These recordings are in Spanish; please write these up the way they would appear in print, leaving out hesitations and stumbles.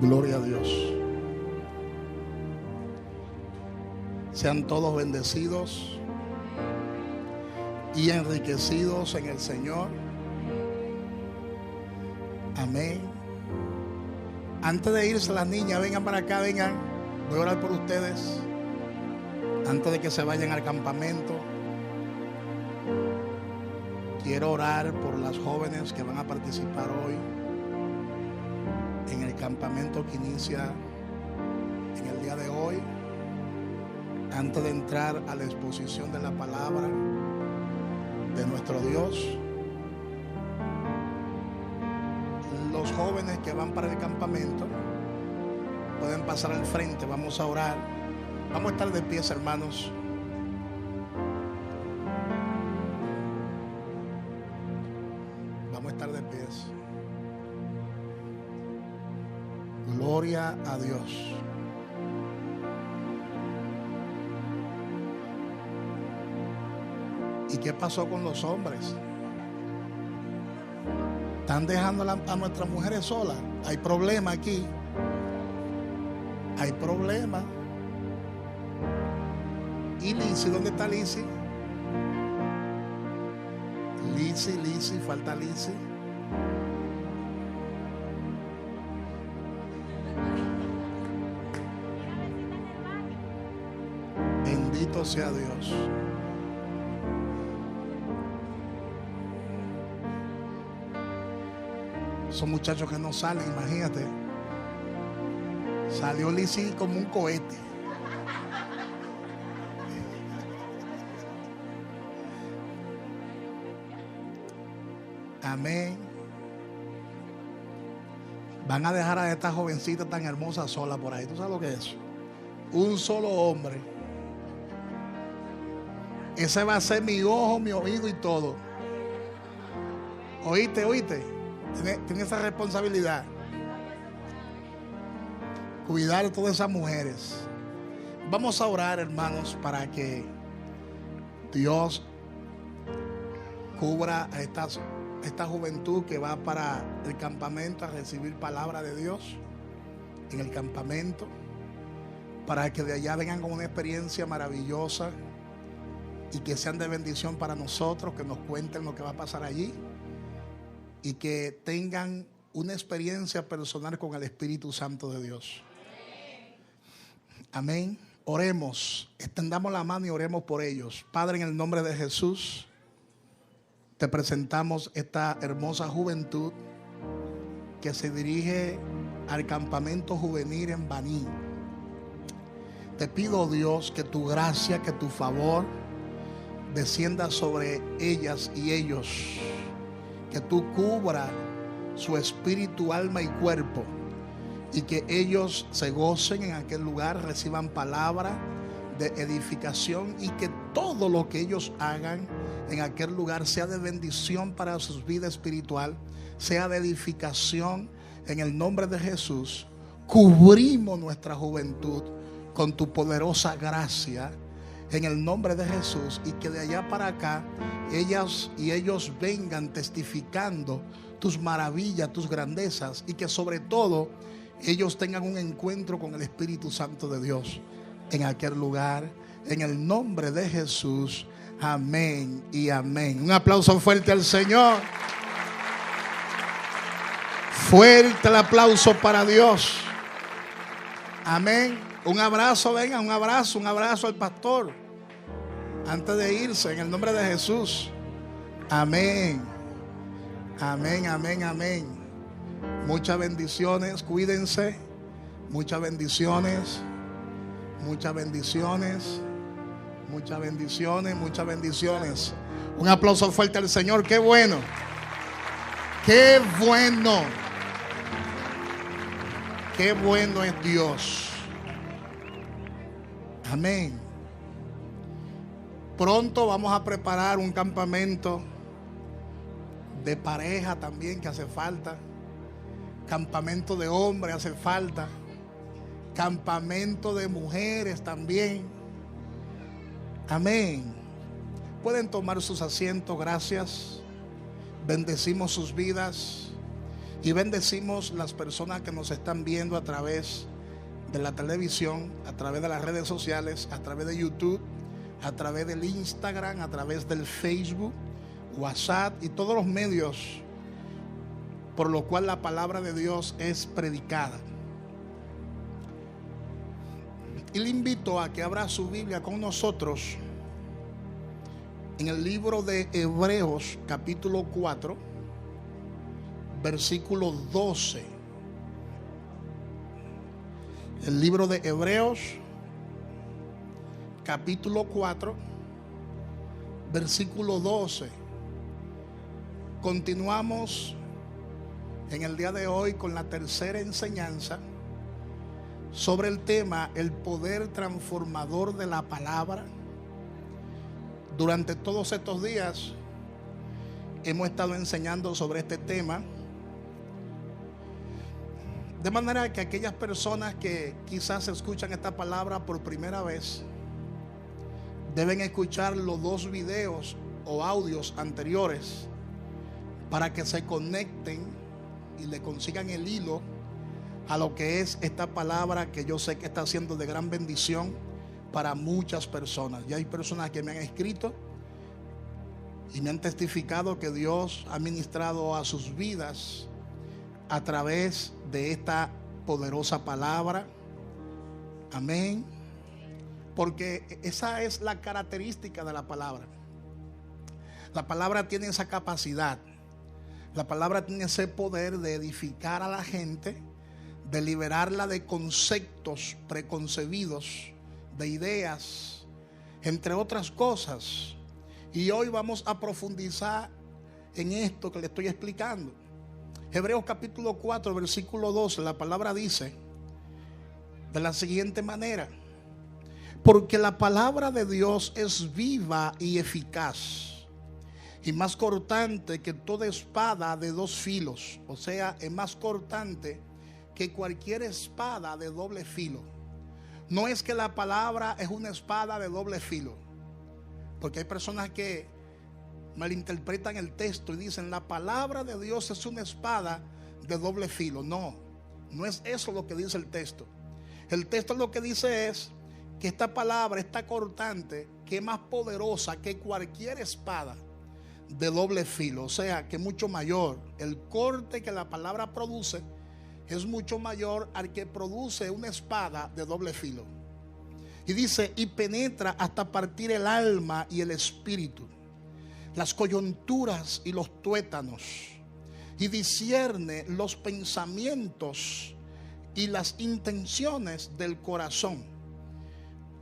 Gloria a Dios. Sean todos bendecidos y enriquecidos en el Señor. Amén. Antes de irse las niñas, vengan para acá, vengan. Voy a orar por ustedes. Antes de que se vayan al campamento, quiero orar por las jóvenes que van a participar hoy en el campamento que inicia en el día de hoy. Antes de entrar a la exposición de la palabra de nuestro Dios, los jóvenes que van para el campamento pueden pasar al frente. Vamos a orar. Vamos a estar de pies, hermanos. Vamos a estar de pies. Gloria a Dios. ¿Y qué pasó con los hombres? Están dejando a nuestras mujeres solas. Hay problema aquí. Hay problema. ¿Y Lizzy? ¿Dónde está Lizzy? Lizzy, falta Lizzy. Bendito sea Dios. Son muchachos que no salen, imagínate. Salió Lizzy como un cohete. Amén. Van a dejar a esta jovencita tan hermosa sola por ahí. ¿Tú sabes lo que es? Un solo hombre. Ese va a ser mi ojo, mi oído y todo. ¿Oíste? Tiene esa responsabilidad. Cuidar a todas esas mujeres. Vamos a orar, hermanos, para que Dios cubra a esta juventud que va para el campamento a recibir palabra de Dios en el campamento, para que de allá vengan con una experiencia maravillosa y que sean de bendición para nosotros, que nos cuenten lo que va a pasar allí y que tengan una experiencia personal con el Espíritu Santo de Dios. Amén. Oremos, extendamos la mano y oremos por ellos. Padre, en el nombre de Jesús, te presentamos esta hermosa juventud que se dirige al campamento juvenil en Baní. Te pido, Dios, que tu gracia, que tu favor descienda sobre ellas y ellos, que tú cubra su espíritu, alma y cuerpo, y que ellos se gocen en aquel lugar, reciban palabra de edificación, y que todo lo que ellos hagan en aquel lugar sea de bendición para su vida espiritual, sea de edificación. En el nombre de Jesús, cubrimos nuestra juventud con tu poderosa gracia, en el nombre de Jesús, y que de allá para acá ellas y ellos vengan testificando tus maravillas, tus grandezas, y que sobre todo ellos tengan un encuentro con el Espíritu Santo de Dios en aquel lugar, en el nombre de Jesús. Amén y amén. Un aplauso fuerte al Señor. Fuerte el aplauso para Dios. Amén. Un abrazo, venga, un abrazo al pastor antes de irse, en el nombre de Jesús. Amén. Amén, amén, amén. Muchas bendiciones, cuídense. Muchas bendiciones. Muchas bendiciones. Muchas bendiciones, muchas bendiciones. Un aplauso fuerte al Señor. Qué bueno. Qué bueno. Qué bueno es Dios. Amén. Pronto vamos a preparar un campamento de pareja también, que hace falta. Campamento de hombres hace falta. Campamento de mujeres también. Amén. Pueden tomar sus asientos, gracias. Bendecimos sus vidas. Y bendecimos las personas que nos están viendo a través de la televisión, a través de las redes sociales, a través de YouTube, a través del Instagram, a través del Facebook, WhatsApp y todos los medios por lo cual la palabra de Dios es predicada. Y le invito a que abra su Biblia con nosotros en el libro de Hebreos capítulo 4, versículo 12. El libro de Hebreos capítulo 4, versículo 12. Continuamos en el día de hoy con la tercera enseñanza sobre el tema el poder transformador de la palabra. Durante todos estos días hemos estado enseñando sobre este tema, de manera que aquellas personas que quizás escuchan esta palabra por primera vez deben escuchar los 2 videos o audios anteriores para que se conecten y le consigan el hilo a lo que es esta palabra, que yo sé que está siendo de gran bendición para muchas personas. Ya hay personas que me han escrito y me han testificado que Dios ha ministrado a sus vidas a través de esta poderosa palabra. Amén. Porque esa es la característica de la palabra. La palabra tiene esa capacidad. La palabra tiene ese poder de edificar a la gente, de liberarla de conceptos preconcebidos, de ideas, entre otras cosas. Y hoy vamos a profundizar en esto que le estoy explicando. Hebreos capítulo 4, versículo 12, la palabra dice de la siguiente manera: porque la palabra de Dios es viva y eficaz, y más cortante que toda espada de 2 filos. O sea, es más cortante que cualquier espada de doble filo. No es que la palabra es una espada de doble filo, porque hay personas que malinterpretan el texto y dicen la palabra de Dios es una espada de doble filo. No, no es eso lo que dice el texto. El texto lo que dice es que esta palabra está cortante, que es más poderosa que cualquier espada de doble filo. O sea, que mucho mayor. El corte que la palabra produce es mucho mayor al que produce una espada de doble filo. Y dice, y penetra hasta partir el alma y el espíritu, las coyunturas y los tuétanos, y discierne los pensamientos y las intenciones del corazón.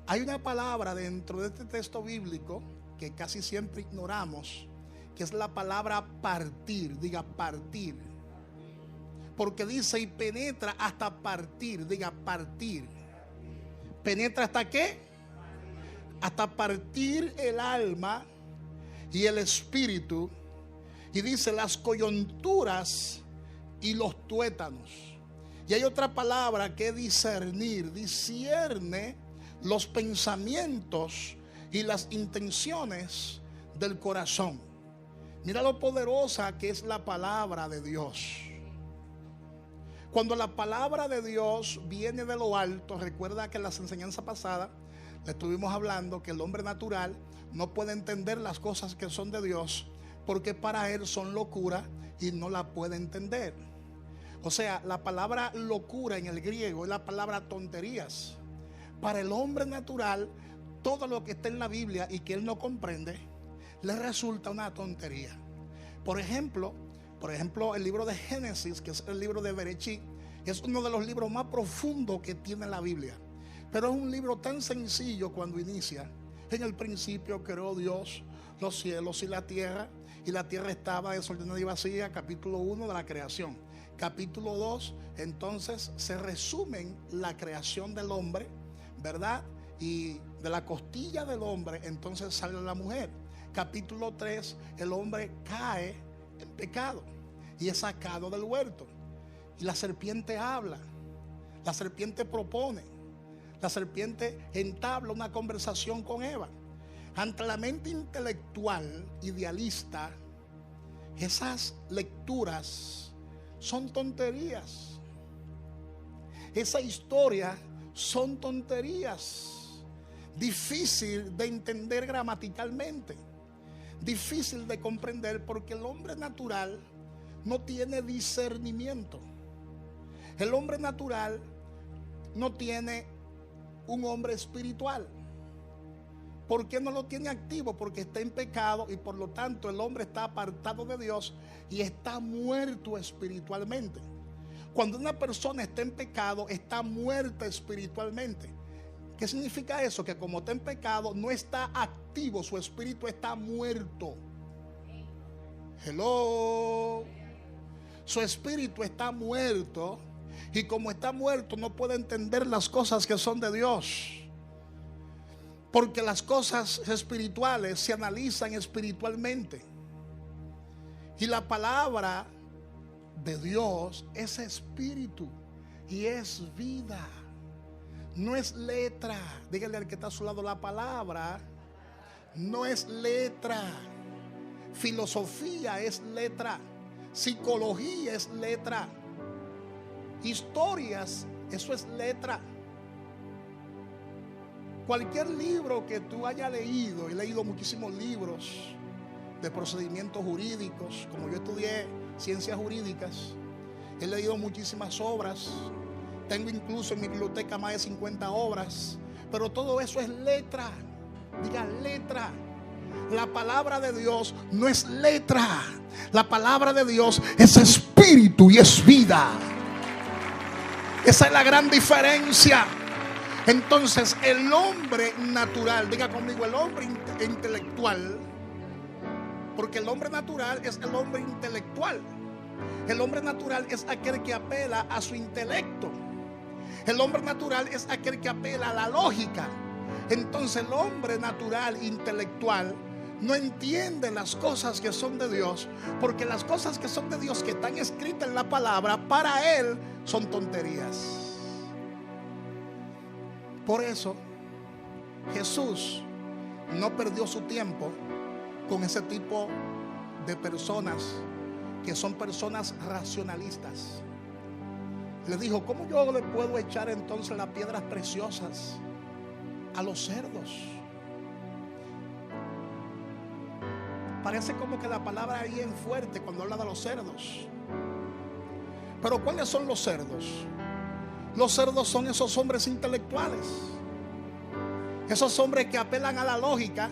Hay una palabra dentro de este texto bíblico que casi siempre ignoramos, que es la palabra partir. Diga partir. Porque dice y penetra hasta partir. Diga partir. ¿Penetra hasta qué? Hasta partir el alma y el espíritu. Y dice las coyunturas y los tuétanos. Y hay otra palabra que es discernir. Discierne los pensamientos y las intenciones del corazón. Mira lo poderosa que es la palabra de Dios. Cuando la palabra de Dios viene de lo alto, recuerda que en las enseñanzas pasadas le estuvimos hablando que el hombre natural no puede entender las cosas que son de Dios, porque para él son locura y no la puede entender. O sea, la palabra locura en el griego es la palabra tonterías. Para el hombre natural, todo lo que está en la Biblia y que él no comprende, le resulta una tontería. Por ejemplo, el libro de Génesis, que es el libro de Berechit, es uno de los libros más profundos que tiene la Biblia. Pero es un libro tan sencillo cuando inicia. En el principio creó Dios los cielos y la tierra estaba desordenada y vacía. Capítulo 1 de la creación. Capítulo 2, entonces se resumen la creación del hombre, ¿verdad? Y de la costilla del hombre entonces sale la mujer. Capítulo 3, el hombre cae en pecado y es sacado del huerto. Y la serpiente habla, la serpiente propone, la serpiente entabla una conversación con Eva. Ante la mente intelectual, idealista, esas lecturas son tonterías. Esa historia son tonterías. Difícil de entender gramaticalmente. Difícil de comprender porque el hombre natural no tiene discernimiento. El hombre natural no tiene un hombre espiritual. ¿Por qué no lo tiene activo? Porque está en pecado y por lo tanto el hombre está apartado de Dios y está muerto espiritualmente. Cuando una persona está en pecado, está muerta espiritualmente. ¿Qué significa eso? Que como está en pecado, no está activo, su espíritu está muerto. Hello. Su espíritu está muerto y como está muerto no puede entender las cosas que son de Dios. Porque las cosas espirituales se analizan espiritualmente. Y la palabra de Dios es espíritu y es vida. No es letra. Dígale al que está a su lado, la palabra no es letra. Filosofía es letra. Psicología es letra. Historias, eso es letra. Cualquier libro que tú hayas leído, he leído muchísimos libros de procedimientos jurídicos, como yo estudié ciencias jurídicas, he leído muchísimas obras, tengo incluso en mi biblioteca más de 50 obras, pero todo eso es letra. Diga letra. La palabra de Dios no es letra, la palabra de Dios es espíritu y es vida. Esa es la gran diferencia. Entonces el hombre natural, diga conmigo, el hombre intelectual, porque el hombre natural es el hombre intelectual. El hombre natural es aquel que apela a su intelecto. El hombre natural es aquel que apela a la lógica. Entonces el hombre natural intelectual no entiende las cosas que son de Dios, porque las cosas que son de Dios, que están escritas en la palabra, para él son tonterías. Por eso Jesús no perdió su tiempo con ese tipo de personas que son personas racionalistas. Le dijo, ¿cómo yo le puedo echar entonces las piedras preciosas a los cerdos? Parece como que la palabra ahí es fuerte cuando habla de los cerdos. Pero ¿cuáles son los cerdos? Los cerdos son esos hombres intelectuales, esos hombres que apelan a la lógica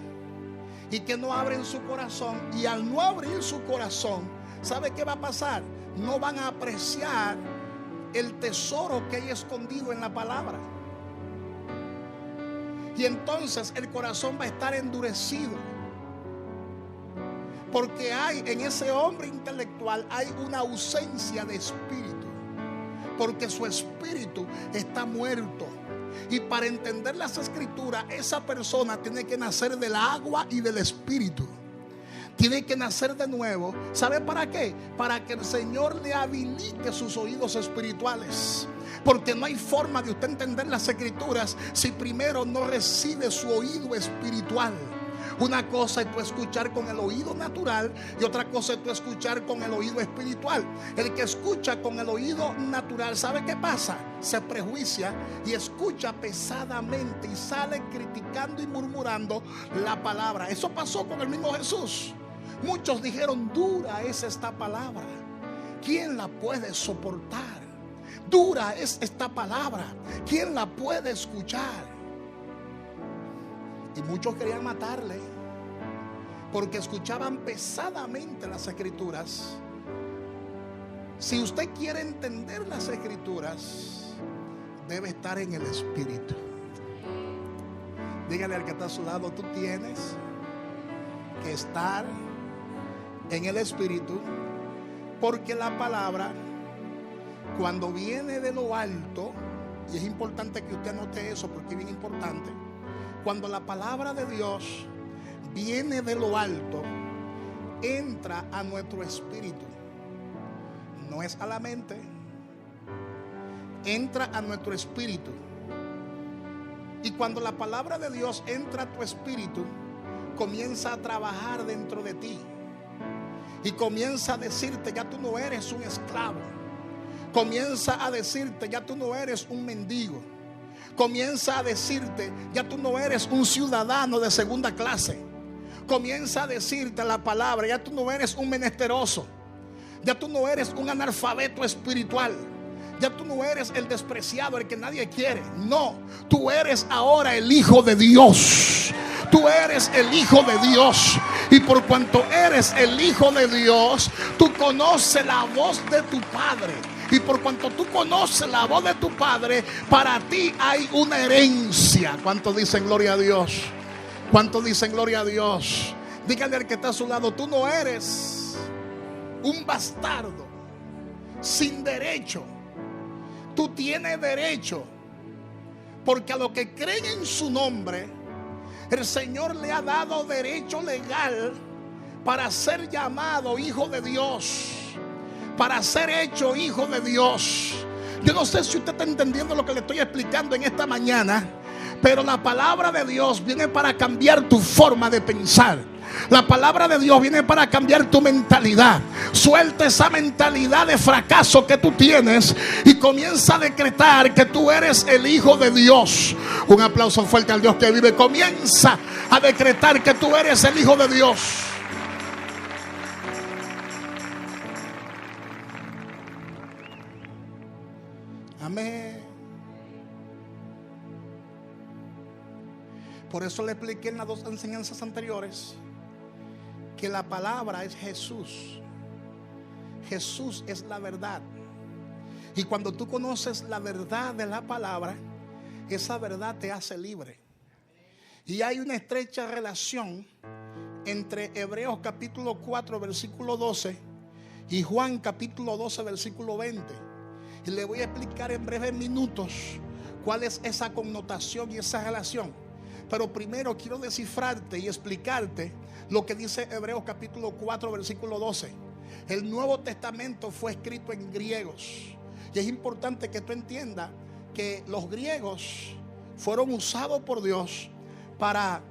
y que no abren su corazón. Y al no abrir su corazón, ¿sabe qué va a pasar? No van a apreciar el tesoro que hay escondido en la palabra. Y entonces el corazón va a estar endurecido, porque hay en ese hombre intelectual hay una ausencia de espíritu. Porque su espíritu está muerto. Y para entender las escrituras, esa persona tiene que nacer del agua y del espíritu. Tiene que nacer de nuevo. ¿Sabe para qué? Para que el Señor le habilite sus oídos espirituales. Porque no hay forma de usted entender las escrituras si primero no recibe su oído espiritual. Una cosa es tú escuchar con el oído natural y otra cosa es tú escuchar con el oído espiritual. El que escucha con el oído natural, ¿sabe qué pasa? Se prejuicia y escucha pesadamente y sale criticando y murmurando la palabra. Eso pasó con el mismo Jesús. Muchos dijeron, dura es esta palabra, ¿quién la puede soportar? Dura es esta palabra, ¿quién la puede escuchar? Y muchos querían matarle porque escuchaban pesadamente las escrituras. Si usted quiere entender las escrituras, debe estar en el espíritu. Dígale al que está a su lado, tú tienes que estar en el espíritu, porque la palabra, cuando viene de lo alto, y es importante que usted note eso porque es bien importante, cuando la palabra de Dios viene de lo alto, entra a nuestro espíritu. No es a la mente, entra a nuestro espíritu. Y cuando la palabra de Dios entra a tu espíritu, comienza a trabajar dentro de ti. Y comienza a decirte, ya tú no eres un esclavo. Comienza a decirte, ya tú no eres un mendigo. Comienza a decirte, ya tú no eres un ciudadano de segunda clase. Comienza a decirte la palabra, ya tú no eres un menesteroso. Ya tú no eres un analfabeto espiritual. Ya tú no eres el despreciado, el que nadie quiere. No, tú eres ahora el Hijo de Dios. Tú eres el Hijo de Dios. Y por cuanto eres el Hijo de Dios, tú conoces la voz de tu Padre. Y por cuanto tú conoces la voz de tu Padre, para ti hay una herencia. ¿Cuántos dicen gloria a Dios? ¿Cuántos dicen gloria a Dios? Dígale al que está a su lado, tú no eres un bastardo sin derecho. Tú tienes derecho, porque a los que creen en su nombre, el Señor le ha dado derecho legal para ser llamado hijo de Dios, para ser hecho hijo de Dios. Yo no sé si usted está entendiendo lo que le estoy explicando en esta mañana, pero la palabra de Dios viene para cambiar tu forma de pensar. La palabra de Dios viene para cambiar tu mentalidad. Suelta esa mentalidad de fracaso que tú tienes y comienza a decretar que tú eres el Hijo de Dios. Un aplauso fuerte al Dios que vive. Comienza a decretar que tú eres el Hijo de Dios. Amén. Por eso le expliqué en las dos enseñanzas anteriores que la palabra es Jesús. Jesús es la verdad. Y cuando tú conoces la verdad de la palabra, esa verdad te hace libre. Y hay una estrecha relación entre Hebreos capítulo 4 versículo 12 y Juan capítulo 12 versículo 20. Y le voy a explicar en breves minutos cuál es esa connotación y esa relación. Pero primero quiero descifrarte y explicarte lo que dice Hebreos capítulo 4 versículo 12. El Nuevo Testamento fue escrito en griegos. Y es importante que tú entiendas que los griegos fueron usados por Dios para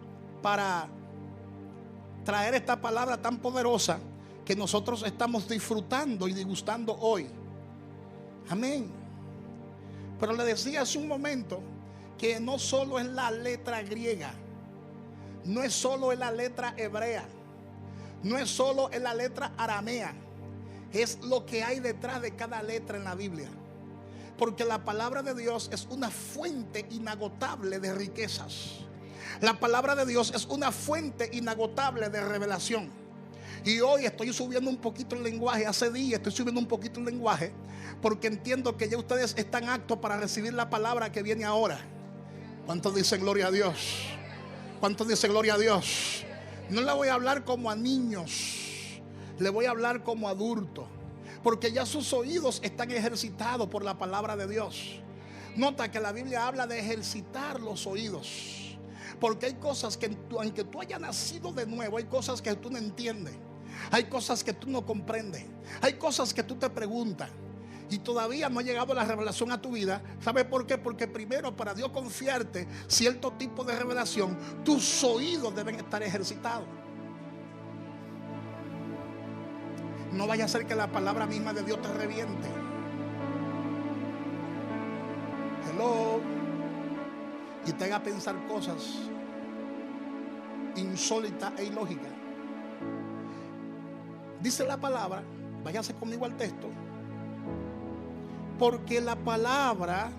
traer esta palabra tan poderosa que nosotros estamos disfrutando y degustando hoy. Amén. Pero le decía hace un momento que no solo es la letra griega, no es solo en la letra hebrea, no es solo en la letra aramea, es lo que hay detrás de cada letra en la Biblia. Porque la palabra de Dios es una fuente inagotable de riquezas. La palabra de Dios es una fuente inagotable de revelación. Y hoy estoy subiendo un poquito el lenguaje. Hace días estoy subiendo un poquito el lenguaje, porque entiendo que ya ustedes están aptos para recibir la palabra que viene ahora. ¿Cuántos dicen gloria a Dios? ¿Cuántos dicen gloria a Dios? No le voy a hablar como a niños, le voy a hablar como a adultos, porque ya sus oídos están ejercitados por la palabra de Dios. Nota que la Biblia habla de ejercitar los oídos, porque hay cosas que aunque tú hayas nacido de nuevo, hay cosas que tú no entiendes, hay cosas que tú no comprendes, hay cosas que tú te preguntas y todavía no ha llegado la revelación a tu vida. ¿Sabe por qué? Porque primero, para Dios confiarte cierto tipo de revelación, tus oídos deben estar ejercitados. No vaya a ser que la palabra misma de Dios te reviente. Hello. Y te haga pensar cosas insólitas e ilógicas. Dice la palabra, váyase conmigo al texto, porque la palabra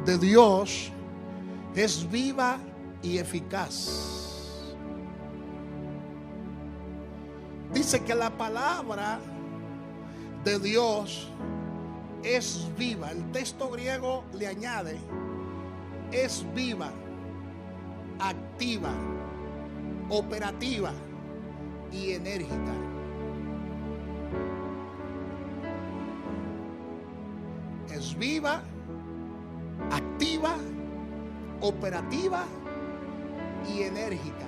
de Dios es viva y eficaz. Dice que la palabra de Dios es viva. El texto griego le añade, es viva, activa, operativa y enérgica. Es viva, activa, operativa y enérgica.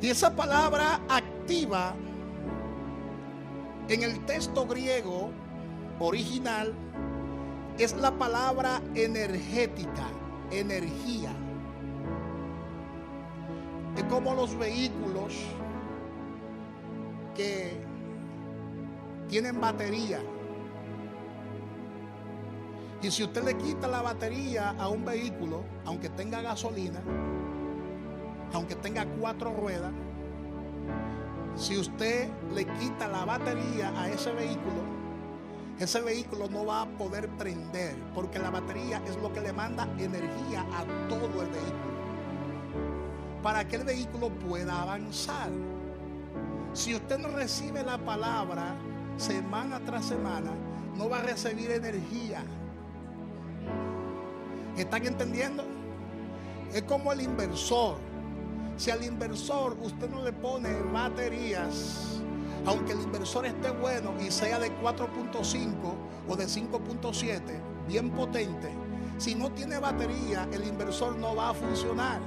Y esa palabra activa en el texto griego original es la palabra energética, energía. Es como los vehículos que tienen batería. Y si usted le quita la batería a un vehículo, aunque tenga gasolina, aunque tenga 4 ruedas, si usted le quita la batería a ese vehículo no va a poder prender, porque la batería es lo que le manda energía a todo el vehículo para que el vehículo pueda avanzar. Si usted no recibe la palabra semana tras semana, no va a recibir energía. ¿Están entendiendo? Es como el inversor. Si al inversor usted no le pone baterías, aunque el inversor esté bueno y sea de 4.5 o de 5.7, bien potente, si no tiene batería, el inversor no va a funcionar.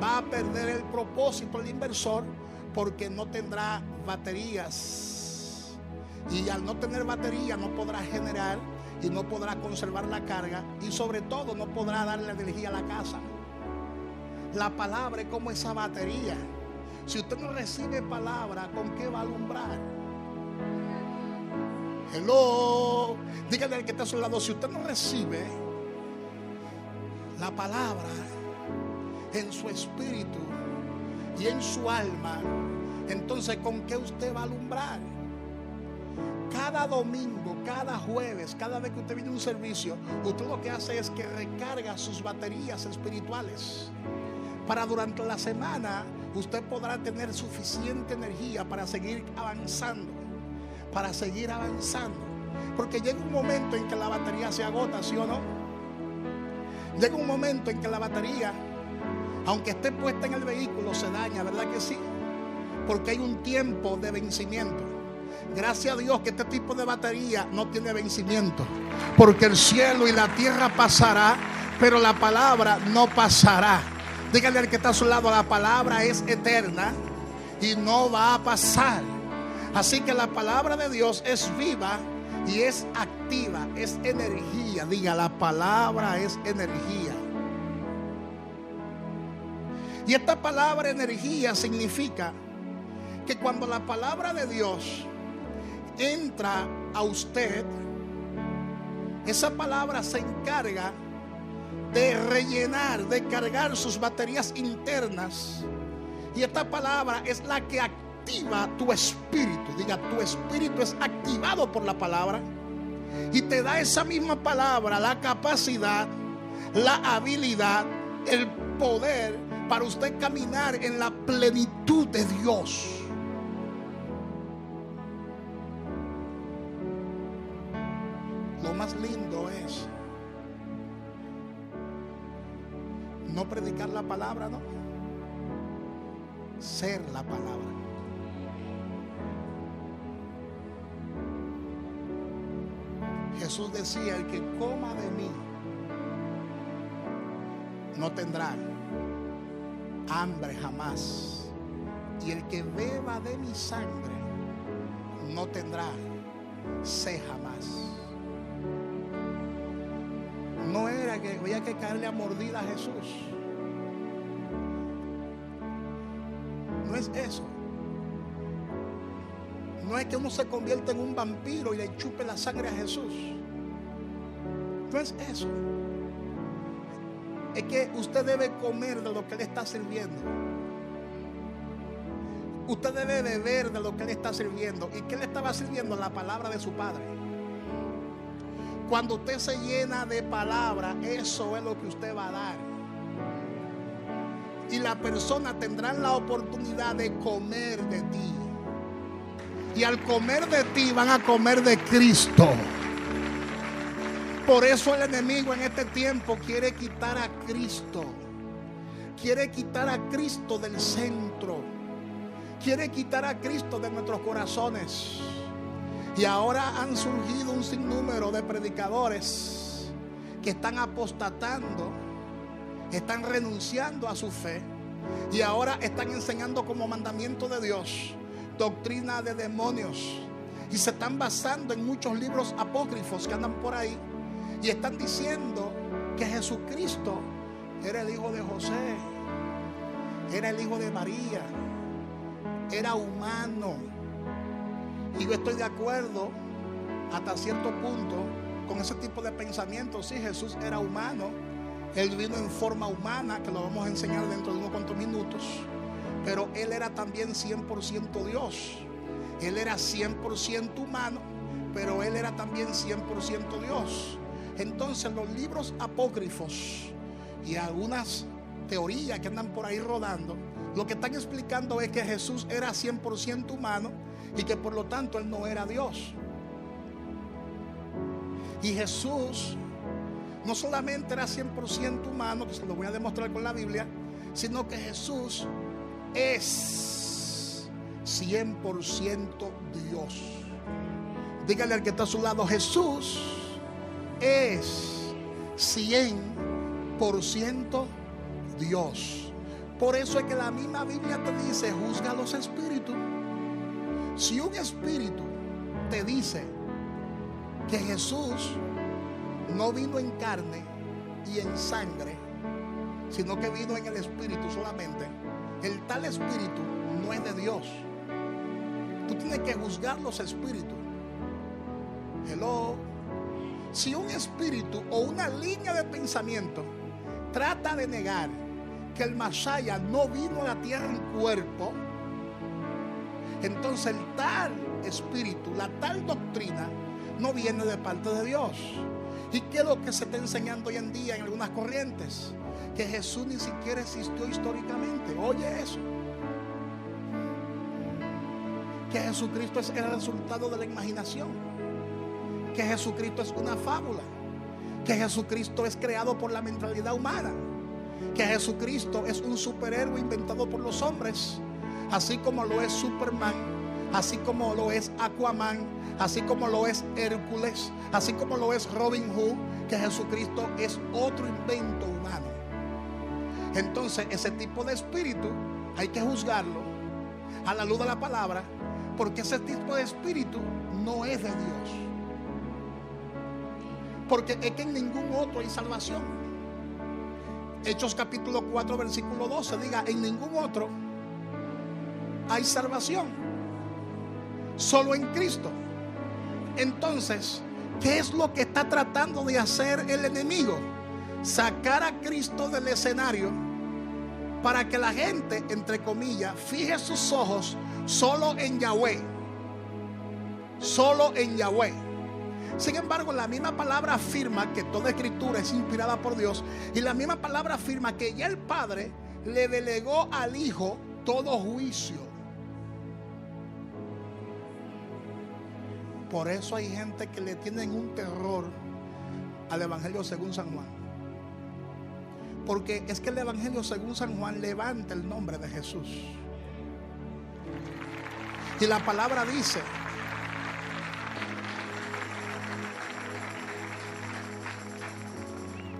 Va a perder el propósito el inversor porque no tendrá baterías. Y al no tener batería no podrá generar y no podrá conservar la carga, y sobre todo no podrá darle energía a la casa. La palabra es como esa batería. Si usted no recibe palabra, ¿con qué va a alumbrar? Hello. Dígale al que está a su lado, si usted no recibe la palabra en su espíritu y en su alma, entonces ¿con qué usted va a alumbrar? Cada domingo, cada jueves, cada vez que usted viene a un servicio, usted lo que hace es que recarga sus baterías espirituales para durante la semana usted podrá tener suficiente energía para seguir avanzando, porque llega un momento en que la batería se agota, ¿sí o no? Llega un momento en que la batería, aunque esté puesta en el vehículo, se daña, ¿verdad que sí? Porque hay un tiempo de vencimiento. Gracias a Dios que este tipo de batería no tiene vencimiento, porque el cielo y la tierra pasará, pero la palabra no pasará. Dígale al que está a su lado, la palabra es eterna y no va a pasar. Así que la palabra de Dios es viva y es activa, es energía. Diga, la palabra es energía. Y esta palabra energía significa que cuando la palabra de Dios entra a usted, esa palabra se encarga de rellenar, de cargar sus baterías internas. Y esta palabra es la que activa tu espíritu. Diga, tu espíritu es activado por la palabra y te da esa misma palabra la capacidad, la habilidad, el poder para usted caminar en la plenitud de Dios. Lo más lindo es no predicar la palabra, no, ser la palabra. Jesús decía, el que coma de mí no tendrá hambre jamás, y el que beba de mi sangre no tendrá sed jamás. No era que había que caerle a mordida a Jesús. No es eso. No es que uno se convierta en un vampiro y le chupe la sangre a Jesús. No es eso. Es que usted debe comer de lo que Él está sirviendo. Usted debe beber de lo que Él está sirviendo. ¿Y qué le estaba sirviendo? La palabra de su Padre. Cuando usted se llena de palabra, eso es lo que usted va a dar. Y la persona tendrá la oportunidad de comer de ti. Y al comer de ti van a comer de Cristo. Por eso el enemigo en este tiempo quiere quitar a Cristo. Quiere quitar a Cristo del centro. Quiere quitar a Cristo de nuestros corazones. Y ahora han surgido un sinnúmero de predicadores que están apostatando, están renunciando a su fe y ahora están enseñando como mandamiento de Dios doctrina de demonios, y se están basando en muchos libros apócrifos que andan por ahí y están diciendo que Jesucristo era el hijo de José, era el hijo de María, era humano. Y yo estoy de acuerdo hasta cierto punto con ese tipo de pensamiento. Sí, Jesús era humano. Él vino en forma humana, que lo vamos a enseñar dentro de unos cuantos minutos. Pero Él era también 100% Dios. Él era 100% humano, pero Él era también 100% Dios. Entonces los libros apócrifos y algunas teorías que andan por ahí rodando, lo que están explicando es que Jesús era 100% humano y que por lo tanto Él no era Dios. Y Jesús no solamente era 100% humano, que se lo voy a demostrar con la Biblia, sino que Jesús es 100% Dios. Dígale al que está a su lado: Jesús es 100% Dios. Por eso es que la misma Biblia te dice: juzga los espíritus. Si un espíritu te dice que Jesús no vino en carne y en sangre, sino que vino en el espíritu solamente, el tal espíritu no es de Dios. Tú tienes que juzgar los espíritus. Hello. Si un espíritu o una línea de pensamiento trata de negar que el Mashiach no vino a la tierra en cuerpo, entonces el tal espíritu, la tal doctrina, no viene de parte de Dios. ¿Y qué es lo que se está enseñando hoy en día en algunas corrientes? Que Jesús ni siquiera existió históricamente. Oye eso. Que Jesucristo es el resultado de la imaginación. Que Jesucristo es una fábula. Que Jesucristo es creado por la mentalidad humana. Que Jesucristo es un superhéroe inventado por los hombres, así como lo es Superman, así como lo es Aquaman, así como lo es Hércules, así como lo es Robin Hood. Que Jesucristo es otro invento humano. Entonces ese tipo de espíritu hay que juzgarlo a la luz de la palabra, porque ese tipo de espíritu no es de Dios. Porque es que en ningún otro hay salvación. Hechos capítulo 4 versículo 12 diga: en ningún otro hay salvación, solo en Cristo. Entonces, ¿qué es lo que está tratando de hacer el enemigo? Sacar a Cristo del escenario para que la gente, entre comillas, fije sus ojos solo en Yahweh. Solo en Yahweh. Sin embargo, la misma palabra afirma que toda escritura es inspirada por Dios. Y la misma palabra afirma que ya el Padre le delegó al Hijo todo juicio. Por eso hay gente que le tienen un terror al Evangelio según San Juan. Porque es que el Evangelio según San Juan levanta el nombre de Jesús. Y la palabra dice: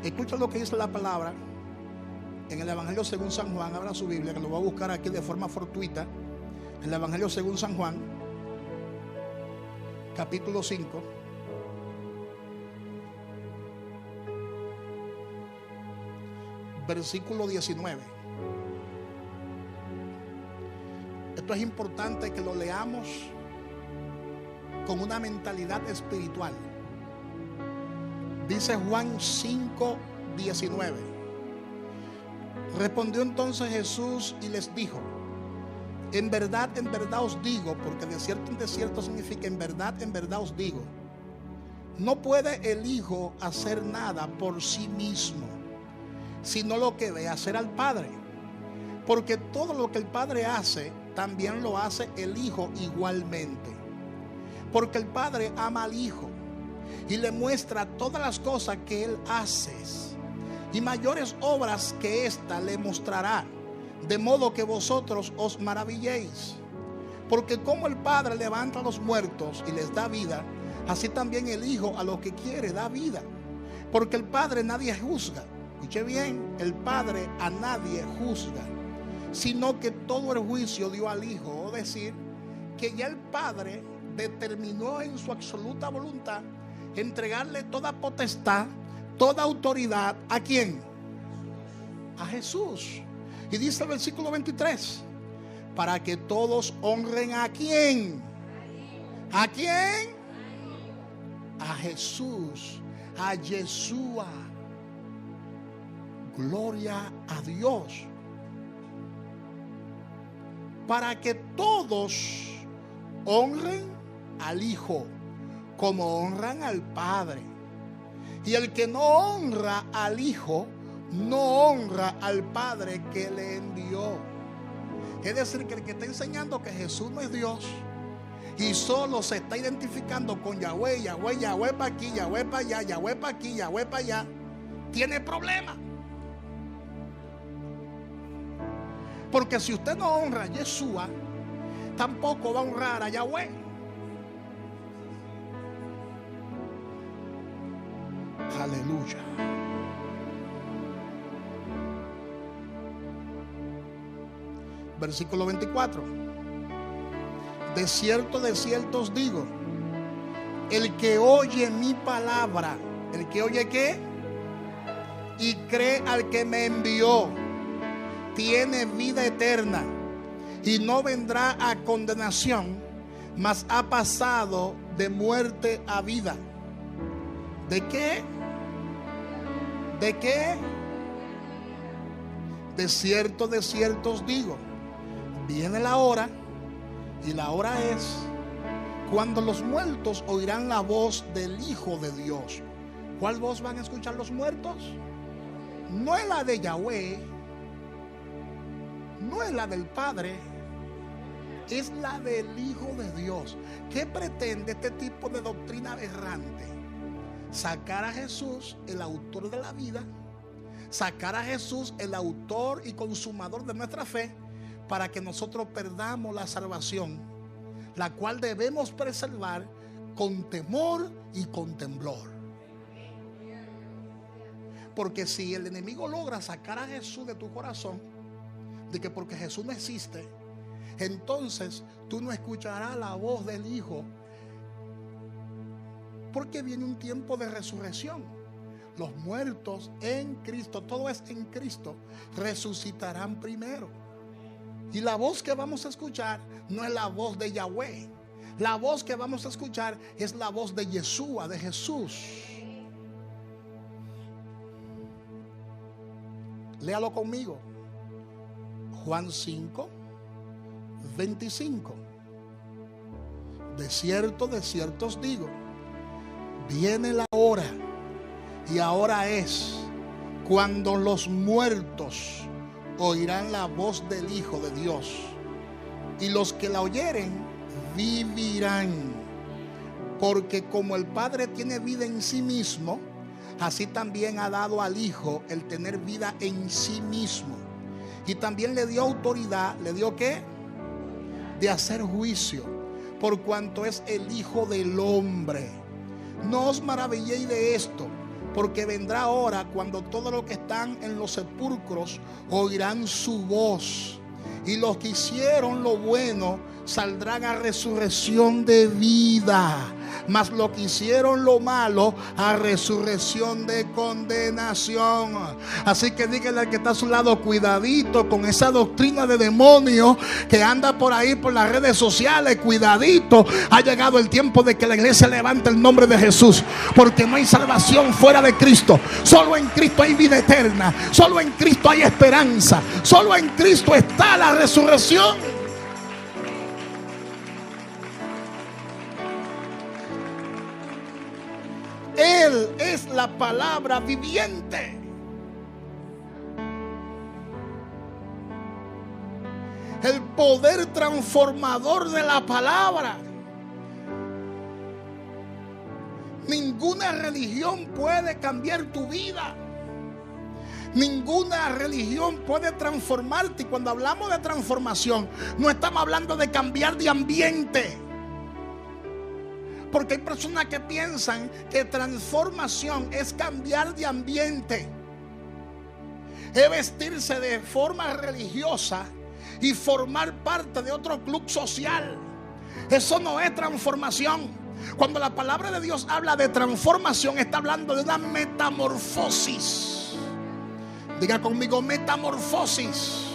escucha lo que dice la palabra en el Evangelio según San Juan. Abra su Biblia, que lo voy a buscar aquí de forma fortuita. El Evangelio según San Juan, capítulo 5. Versículo 19. Esto es importante que lo leamos con una mentalidad espiritual. Dice Juan 5:19. Respondió entonces Jesús y les dijo: en verdad os digo, porque de cierto en desierto significa en verdad os digo, no puede el Hijo hacer nada por sí mismo, sino lo que ve hacer al Padre. Porque todo lo que el Padre hace, también lo hace el Hijo igualmente. Porque el Padre ama al Hijo y le muestra todas las cosas que Él hace, y mayores obras que ésta le mostrará, de modo que vosotros os maravilléis. Porque como el Padre levanta a los muertos y les da vida, así también el Hijo a los que quiere da vida. Porque el Padre nadie juzga. Escuche bien, el Padre a nadie juzga, sino que todo el juicio dio al Hijo. Es decir, que ya el Padre determinó en su absoluta voluntad entregarle toda potestad, toda autoridad. ¿A quién? A Jesús. Y dice el versículo 23: para que todos honren ¿a quién? ¿A quién? A Jesús, a Yeshua. Gloria a Dios. Para que todos honren al Hijo como honran al Padre. Y el que no honra al Hijo, no honra al Padre que le envió. Es decir, que el que está enseñando que Jesús no es Dios y solo se está identificando con Yahweh, Yahweh, Yahweh para aquí, Yahweh para allá, Yahweh para aquí, Yahweh para allá, tiene problemas. Porque si usted no honra a Yeshua, tampoco va a honrar a Yahweh. Aleluya. Versículo 24. De cierto os digo, el que oye mi palabra, el que oye ¿qué? Y cree al que me envió, tiene vida eterna y no vendrá a condenación, mas ha pasado de muerte a vida. ¿De qué? ¿De qué? De cierto os digo, viene la hora, y la hora es cuando los muertos oirán la voz del Hijo de Dios. ¿Cuál voz van a escuchar los muertos? No es la de Yahweh, no es la del Padre, es la del Hijo de Dios. ¿Qué pretende este tipo de doctrina errante? Sacar a Jesús, el autor de la vida, sacar a Jesús, el autor y consumador de nuestra fe, para que nosotros perdamos la salvación, la cual debemos preservar con temor y con temblor. Porque si el enemigo logra sacar a Jesús de tu corazón, de que porque Jesús no existe, entonces tú no escucharás la voz del Hijo, porque viene un tiempo de resurrección. Los muertos en Cristo, todo es en Cristo, resucitarán primero. Y la voz que vamos a escuchar no es la voz de Yahweh. La voz que vamos a escuchar es la voz de Yeshua, de Jesús. Léalo conmigo. Juan 5, 25. De cierto os digo, viene la hora, y ahora es, cuando los muertos oirán la voz del Hijo de Dios, y los que la oyeren vivirán. Porque como el Padre tiene vida en sí mismo, así también ha dado al Hijo el tener vida en sí mismo. Y también le dio autoridad, ¿le dio qué? De hacer juicio, por cuanto es el Hijo del Hombre. No os maravilléis de esto, porque vendrá hora cuando todos los que están en los sepulcros oirán su voz, y los que hicieron lo bueno saldrán a resurrección de vida, mas los que hicieron lo malo a resurrección de condenación. Así que dígale al que está a su lado, cuidadito con esa doctrina de demonio que anda por ahí por las redes sociales. Cuidadito, ha llegado el tiempo de que la iglesia levante el nombre de Jesús, porque no hay salvación fuera de Cristo. Solo en Cristo hay vida eterna, solo en Cristo hay esperanza, solo en Cristo está la resurrección. Él es la palabra viviente. El poder transformador de la palabra. Ninguna religión puede cambiar tu vida. Ninguna religión puede transformarte. Y cuando hablamos de transformación, no estamos hablando de cambiar de ambiente. Porque hay personas que piensan que transformación es cambiar de ambiente, es vestirse de forma religiosa y formar parte de otro club social. Eso no es transformación. Cuando la palabra de Dios habla de transformación, está hablando de una metamorfosis. Diga conmigo, metamorfosis.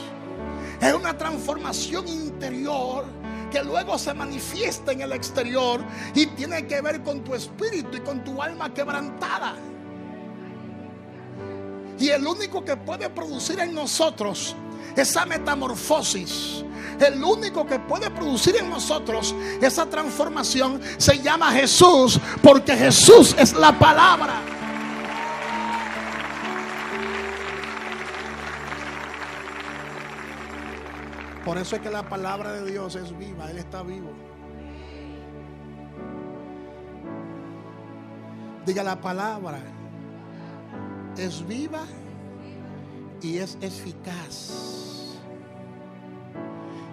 Es una transformación interior que luego se manifiesta en el exterior y tiene que ver con tu espíritu y con tu alma quebrantada. Y el único que puede producir en nosotros esa metamorfosis, el único que puede producir en nosotros esa transformación, se llama Jesús, porque Jesús es la palabra. Por eso es que la palabra de Dios es viva, Él está vivo. Diga, la palabra es viva y es eficaz.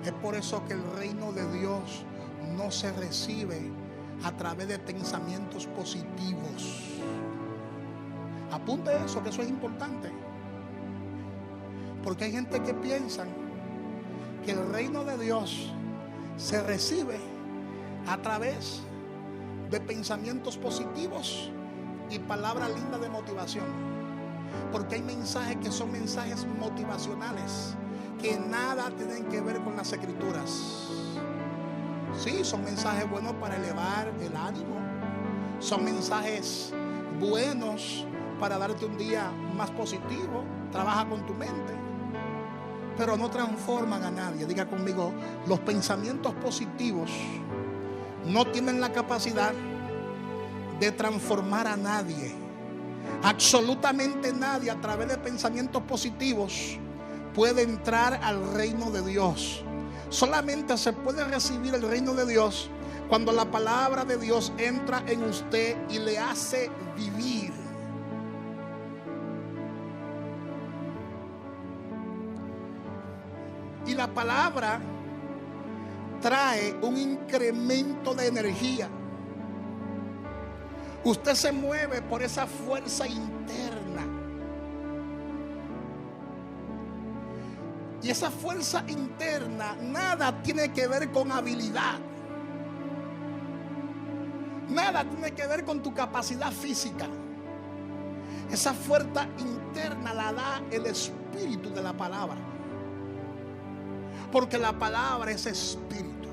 Es por eso que el reino de Dios no se recibe a través de pensamientos positivos. Apunte eso, que eso es importante. Porque hay gente que piensa que el reino de Dios se recibe a través de pensamientos positivos y palabras lindas de motivación. Porque hay mensajes que son mensajes motivacionales, que nada tienen que ver con las escrituras. Sí, son mensajes buenos para elevar el ánimo, son mensajes buenos para darte un día más positivo. Trabaja con tu mente, pero no transforman a nadie. Diga conmigo, los pensamientos positivos no tienen la capacidad de transformar a nadie. Absolutamente nadie a través de pensamientos positivos puede entrar al reino de Dios. Solamente se puede recibir el reino de Dios cuando la palabra de Dios entra en usted y le hace vivir. Y la palabra trae un incremento de energía. Usted se mueve por esa fuerza interna. Y esa fuerza interna nada tiene que ver con habilidad. Nada tiene que ver con tu capacidad física. Esa fuerza interna la da el espíritu de la palabra. Porque la palabra es espíritu.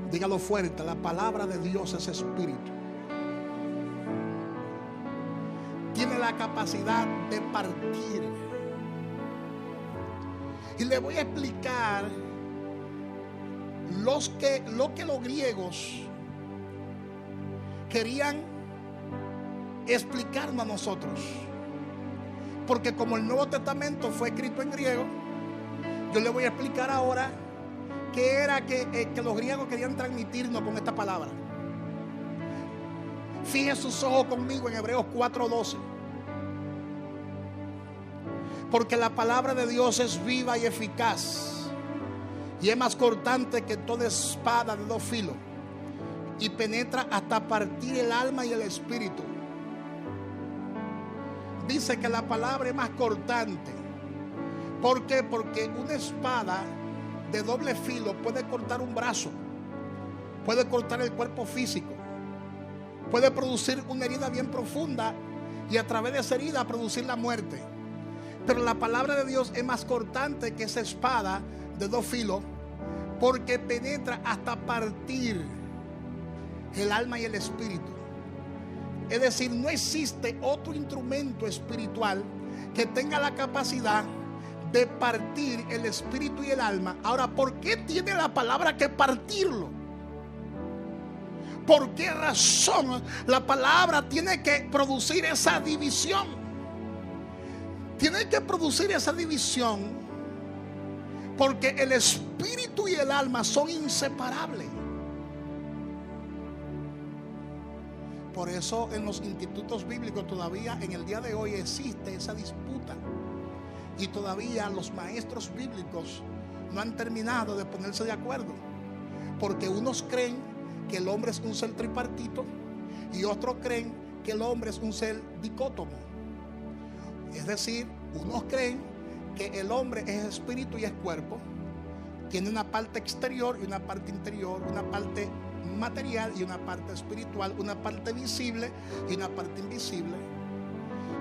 Dígalo fuerte, la palabra de Dios es espíritu. Tiene la capacidad de partir. Y le voy a explicar lo que los griegos querían explicarnos a nosotros. Porque como el Nuevo Testamento fue escrito en griego, yo le voy a explicar ahora qué era que los griegos querían transmitirnos con esta palabra. Fije sus ojos conmigo en Hebreos 4:12. Porque la palabra de Dios es viva y eficaz, y es más cortante que toda espada de dos filos, y penetra hasta partir el alma y el espíritu. Dice que la palabra es más cortante. ¿Por qué? Porque una espada de doble filo puede cortar un brazo, puede cortar el cuerpo físico, puede producir una herida bien profunda y a través de esa herida producir la muerte. Pero la palabra de Dios es más cortante que esa espada de dos filos, porque penetra hasta partir el alma y el espíritu. Es decir, no existe otro instrumento espiritual que tenga la capacidad de partir el espíritu y el alma. Ahora, ¿por qué tiene la palabra que partirlo? ¿Por qué razón la palabra tiene que producir esa división? Tiene que producir esa división porque el espíritu y el alma son inseparables. Por eso en los institutos bíblicos todavía en el día de hoy existe esa disputa. Y todavía los maestros bíblicos no han terminado de ponerse de acuerdo. Porque unos creen que el hombre es un ser tripartito y otros creen que el hombre es un ser dicótomo. Es decir, unos creen que el hombre es espíritu y es cuerpo. Tiene una parte exterior y una parte interior, una parte material y una parte espiritual, una parte visible y una parte invisible.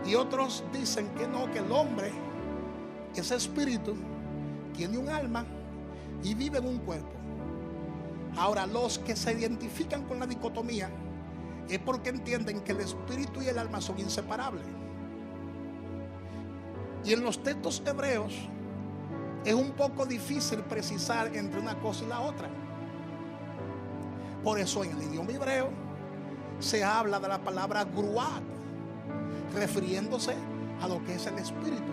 Y otros dicen que no, que el hombre, ese espíritu, tiene un alma y vive en un cuerpo. Ahora, los que se identifican con la dicotomía es porque entienden que el espíritu y el alma son inseparables. Y en los textos hebreos es un poco difícil precisar entre una cosa y la otra. Por eso en el idioma hebreo se habla de la palabra gruat, refiriéndose a lo que es el espíritu.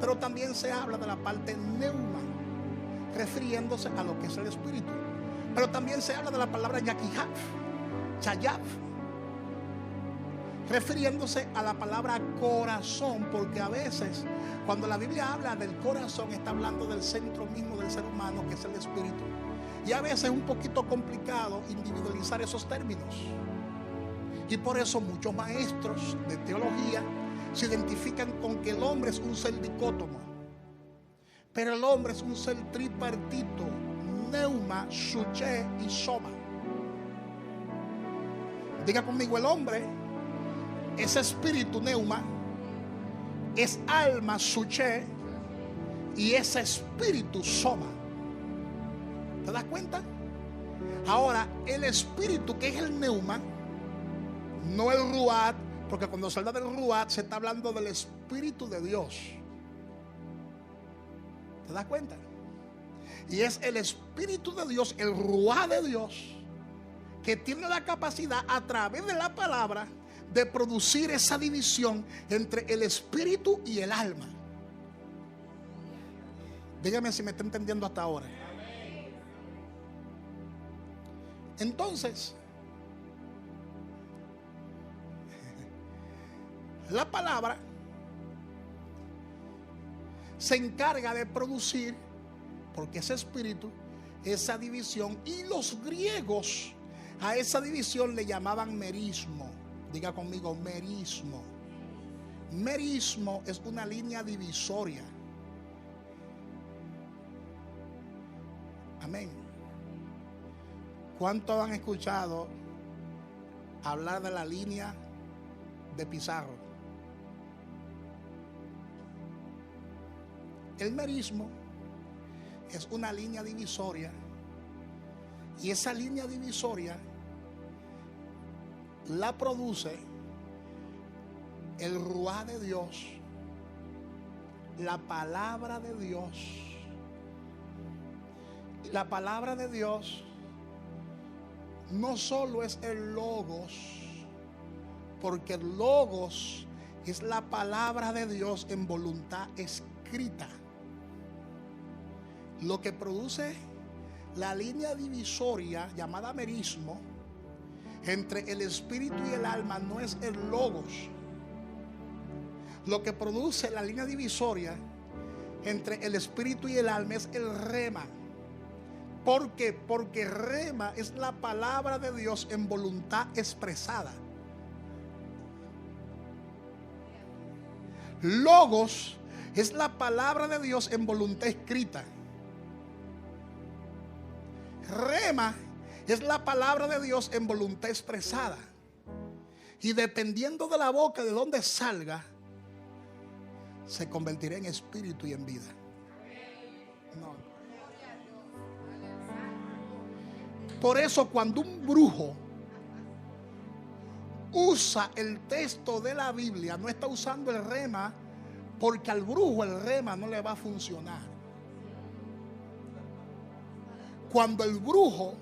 Pero también se habla de la parte neuma, refiriéndose a lo que es el espíritu. Pero también se habla de la palabra yakihaf, chayaf, refiriéndose a la palabra corazón, porque a veces cuando la Biblia habla del corazón está hablando del centro mismo del ser humano, que es el espíritu. Y a veces es un poquito complicado individualizar esos términos. Y por eso muchos maestros de teología se identifican con que el hombre es un ser dicótomo. Pero el hombre es un ser tripartito: neuma, suche y soma. Diga conmigo: el hombre es espíritu, neuma, es alma, suche, y es espíritu, soma. ¿Te das cuenta? Ahora, el espíritu, que es el neuma, no el ruat, porque cuando se habla del ruat se está hablando del espíritu de Dios. ¿Te das cuenta? Y es el espíritu de Dios, el ruat de Dios, que tiene la capacidad a través de la palabra de producir esa división entre el espíritu y el alma. Dígame si me está entendiendo hasta ahora. Entonces, la palabra se encarga de producir, porque es espíritu, esa división. Y los griegos a esa división le llamaban merismo. Diga conmigo: merismo. Merismo es una línea divisoria. Amén. ¿Cuántos han escuchado hablar de la línea de Pizarro? El merismo es una línea divisoria, y esa línea divisoria la produce el ruá de Dios, la palabra de Dios. La palabra de Dios no solo es el logos, porque el logos es la palabra de Dios en voluntad escrita. Lo que produce la línea divisoria llamada merismo entre el espíritu y el alma no es el logos. Lo que produce la línea divisoria entre el espíritu y el alma es el rema. ¿Por qué? Porque rema es la palabra de Dios en voluntad expresada. Logos es la palabra de Dios en voluntad escrita. Rema es la palabra de Dios en voluntad expresada. Y dependiendo de la boca, de donde salga, se convertirá en espíritu y en vida. No. Por eso cuando un brujo usa el texto de la Biblia, no está usando el rema, porque al brujo el rema no le va a funcionar. Cuando el brujo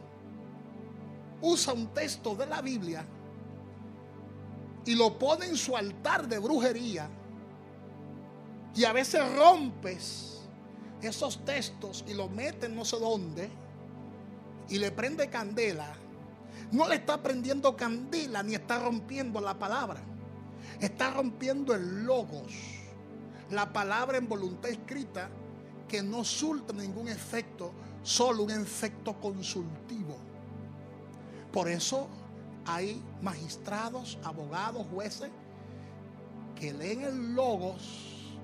usa un texto de la Biblia y lo pone en su altar de brujería, y a veces rompes esos textos y lo metes no sé dónde y le prende candela, no le está prendiendo candela ni está rompiendo la palabra, está rompiendo el logos, la palabra en voluntad escrita, que no surte ningún efecto, solo un efecto consultivo. Por eso hay magistrados, abogados, jueces que leen el logos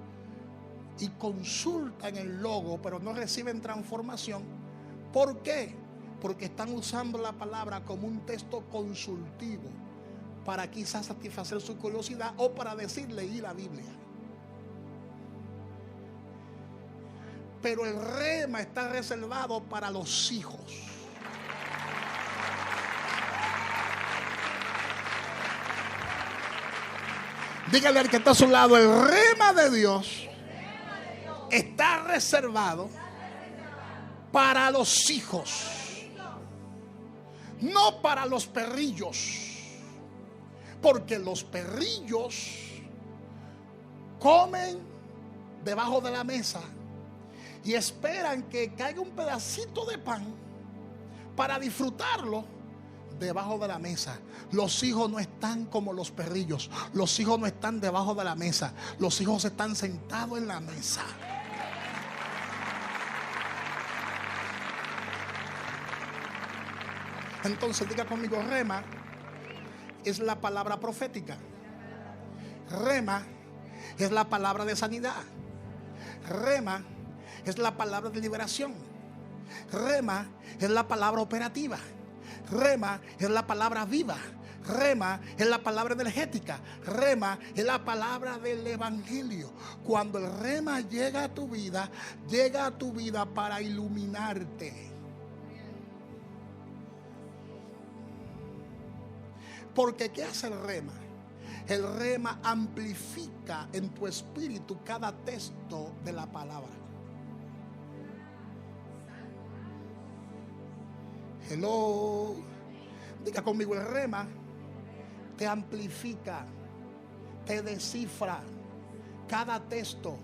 y consultan el logo, pero no reciben transformación. ¿Por qué? Porque están usando la palabra como un texto consultivo para quizás satisfacer su curiosidad o para decir leí la Biblia. Pero el rema está reservado para los hijos. Dígale al que está a su lado, el rema de Dios está reservado para los hijos, no para los perrillos. Porque los perrillos comen debajo de la mesa y esperan que caiga un pedacito de pan para disfrutarlo debajo de la mesa. Los hijos no están como los perrillos. Los hijos no están debajo de la mesa. Los hijos están sentados en la mesa. Entonces diga conmigo, rema es la palabra profética. Rema es la palabra de sanidad. Rema es la palabra de liberación. Rema es la palabra operativa. Rema es la palabra viva. Rema es la palabra energética. Rema es la palabra del evangelio. Cuando el rema llega a tu vida para iluminarte. Porque ¿qué hace el rema? El rema amplifica en tu espíritu cada texto de la palabra. Hello. Diga conmigo, el rema te amplifica, te descifra cada texto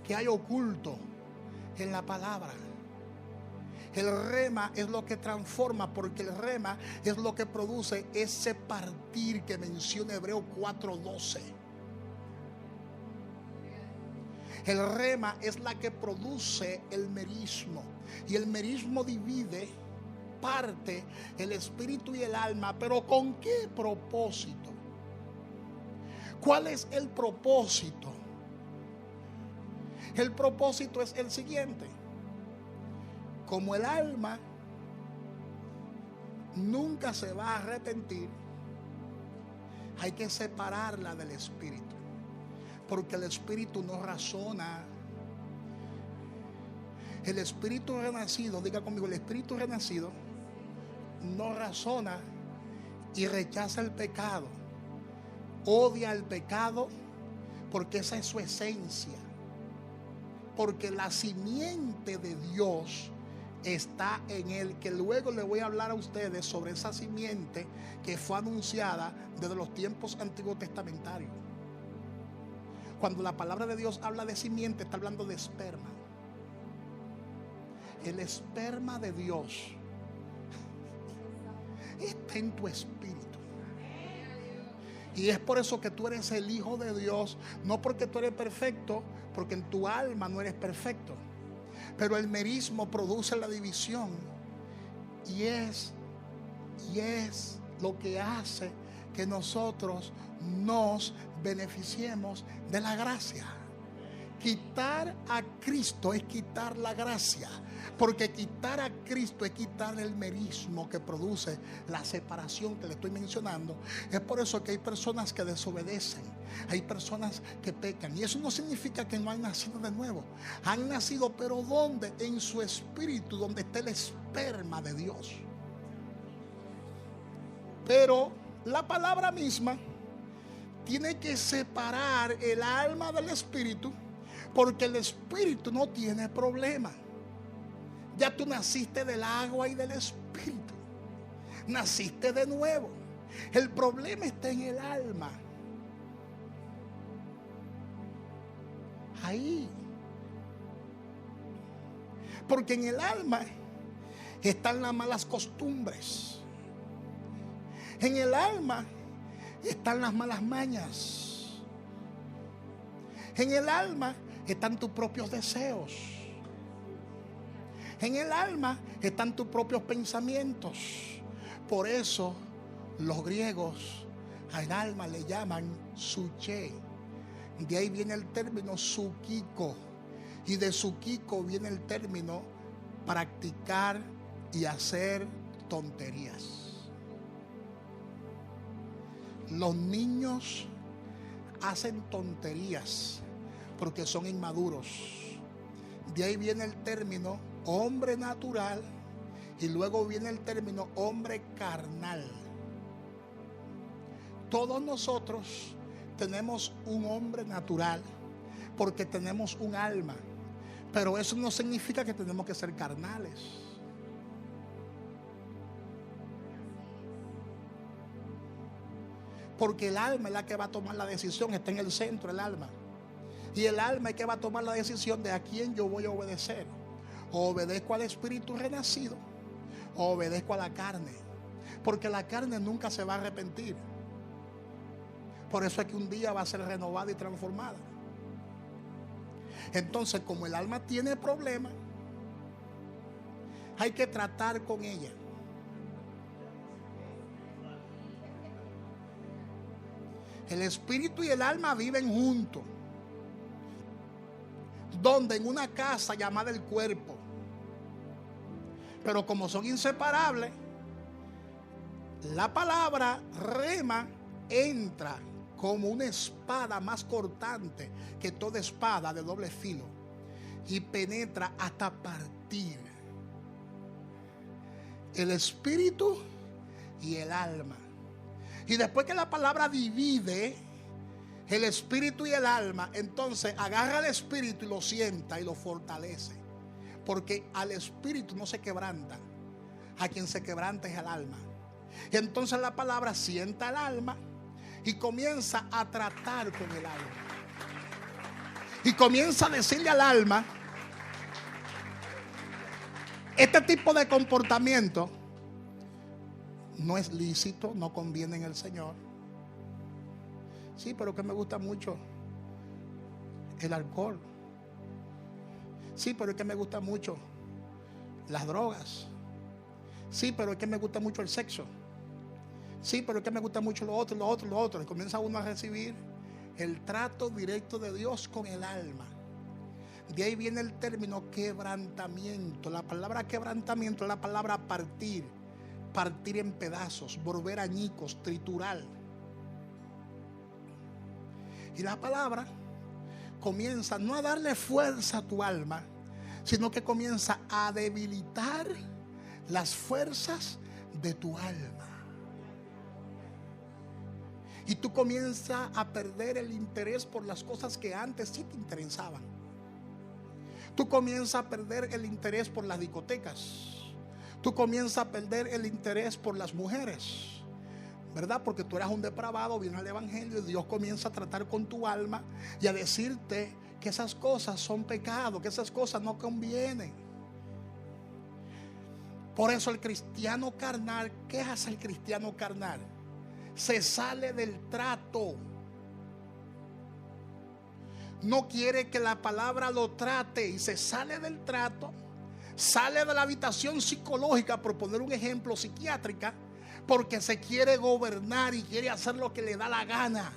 que hay oculto en la palabra. El rema es lo que transforma, porque el rema es lo que produce ese partir que menciona Hebreos 4:12. El rema es la que produce el merismo. Y el merismo divide, parte el espíritu y el alma. ¿Pero con qué propósito? ¿Cuál es el propósito? El propósito es el siguiente. Como el alma nunca se va a arrepentir, hay que separarla del espíritu. Porque el espíritu no razona. El espíritu renacido, diga conmigo, el espíritu renacido no razona y rechaza el pecado. Odia el pecado porque esa es su esencia. Porque la simiente de Dios está en él, que luego le voy a hablar a ustedes sobre esa simiente que fue anunciada desde los tiempos antiguos testamentarios. Cuando la palabra de Dios habla de simiente, está hablando de esperma. El esperma de Dios está en tu espíritu. Y es por eso que tú eres el hijo de Dios, no porque tú eres perfecto, porque en tu alma no eres perfecto. Pero el merismo produce la división y es lo que hace que nosotros nos beneficiemos de la gracia. Quitar a Cristo es quitar la gracia, porque quitar a Cristo es quitar el merismo que produce la separación que le estoy mencionando. Es por eso que hay personas que desobedecen, hay personas que pecan, y eso no significa que no han nacido de nuevo. Han nacido, pero ¿dónde? En su espíritu, donde está el esperma de Dios. Pero la palabra misma tiene que separar el alma del espíritu, porque el espíritu no tiene problema. Ya tú naciste del agua y del espíritu. Naciste de nuevo. El problema está en el alma. Ahí. Porque en el alma están las malas costumbres. En el alma están las malas mañas. En el alma están tus propios deseos. En el alma están tus propios pensamientos. Por eso los griegos al alma le llaman suche. De ahí viene el término sukiko. Y de sukiko viene el término practicar y hacer tonterías. Los niños hacen tonterías porque son inmaduros. De ahí viene el término hombre natural y luego viene el término hombre carnal. Todos nosotros tenemos un hombre natural, porque tenemos un alma. Pero eso no significa que tenemos que ser carnales. Porque el alma es la que va a tomar la decisión, está en el centro el alma. Y el alma es que va a tomar la decisión de a quién yo voy a obedecer. O obedezco al espíritu renacido, o obedezco a la carne. Porque la carne nunca se va a arrepentir. Por eso es que un día va a ser renovada y transformada. Entonces, como el alma tiene problemas, hay que tratar con ella. El espíritu y el alma viven juntos. Donde en una casa llamada el cuerpo. Pero como son inseparables, la palabra rema entra como una espada más cortante que toda espada de doble filo y penetra hasta partir el espíritu y el alma. Y después que la palabra divide el espíritu y el alma, entonces agarra el espíritu y lo sienta y lo fortalece. Porque al espíritu no se quebranta, a quien se quebranta es al alma. Y entonces la palabra sienta al alma y comienza a tratar con el alma. Y comienza a decirle al alma: este tipo de comportamiento no es lícito, no conviene en el Señor. Sí, pero que me gusta mucho el alcohol. Sí, pero es que me gusta mucho las drogas. Sí, pero es que me gusta mucho el sexo. Sí, pero es que me gusta mucho lo otro, lo otro, lo otro. Y comienza uno a recibir el trato directo de Dios con el alma. De ahí viene el término quebrantamiento. La palabra quebrantamiento es la palabra partir. Partir en pedazos, volver añicos, triturar. Y la palabra comienza no a darle fuerza a tu alma, sino que comienza a debilitar las fuerzas de tu alma. Y tú comienzas a perder el interés por las cosas que antes sí te interesaban. Tú comienzas a perder el interés por las discotecas. Tú comienzas a perder el interés por las mujeres, ¿verdad? Porque tú eras un depravado, viene el evangelio y Dios comienza a tratar con tu alma y a decirte que esas cosas son pecado, que esas cosas no convienen. Por eso el cristiano carnal, ¿qué hace el cristiano carnal? Se sale del trato. No quiere que la palabra lo trate y se sale del trato. Sale de la habitación psicológica, por poner un ejemplo, psiquiátrica, porque se quiere gobernar y quiere hacer lo que le da la gana.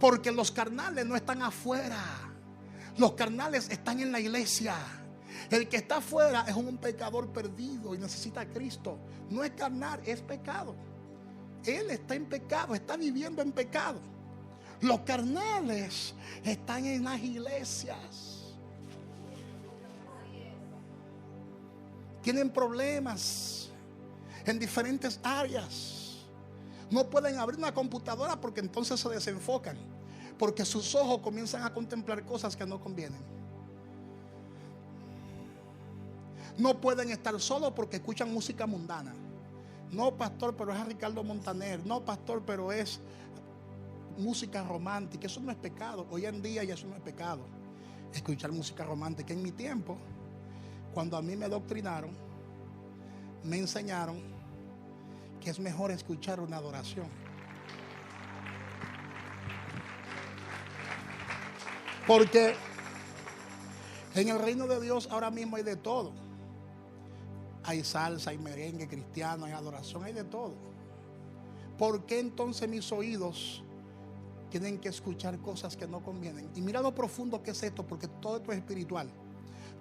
Porque los carnales no están afuera. Los carnales están en la iglesia. El que está afuera es un pecador perdido y necesita a Cristo. No es carnal, es pecado. Él está en pecado, está viviendo en pecado. Los carnales están en las iglesias. Tienen problemas en diferentes áreas. No pueden abrir una computadora porque entonces se desenfocan. Porque sus ojos comienzan a contemplar cosas que no convienen. No pueden estar solos porque escuchan música mundana. No, pastor, pero es a Ricardo Montaner. No, pastor, pero es música romántica. Eso no es pecado. Hoy en día ya eso no es pecado, escuchar música romántica. En mi tiempo, cuando a mí me adoctrinaron, me enseñaron que es mejor escuchar una adoración. Porque en el reino de Dios ahora mismo hay de todo. Hay salsa, hay merengue cristiano, hay adoración, hay de todo. ¿Por qué entonces mis oídos tienen que escuchar cosas que no convienen? Y mira lo profundo que es esto, porque todo esto es espiritual.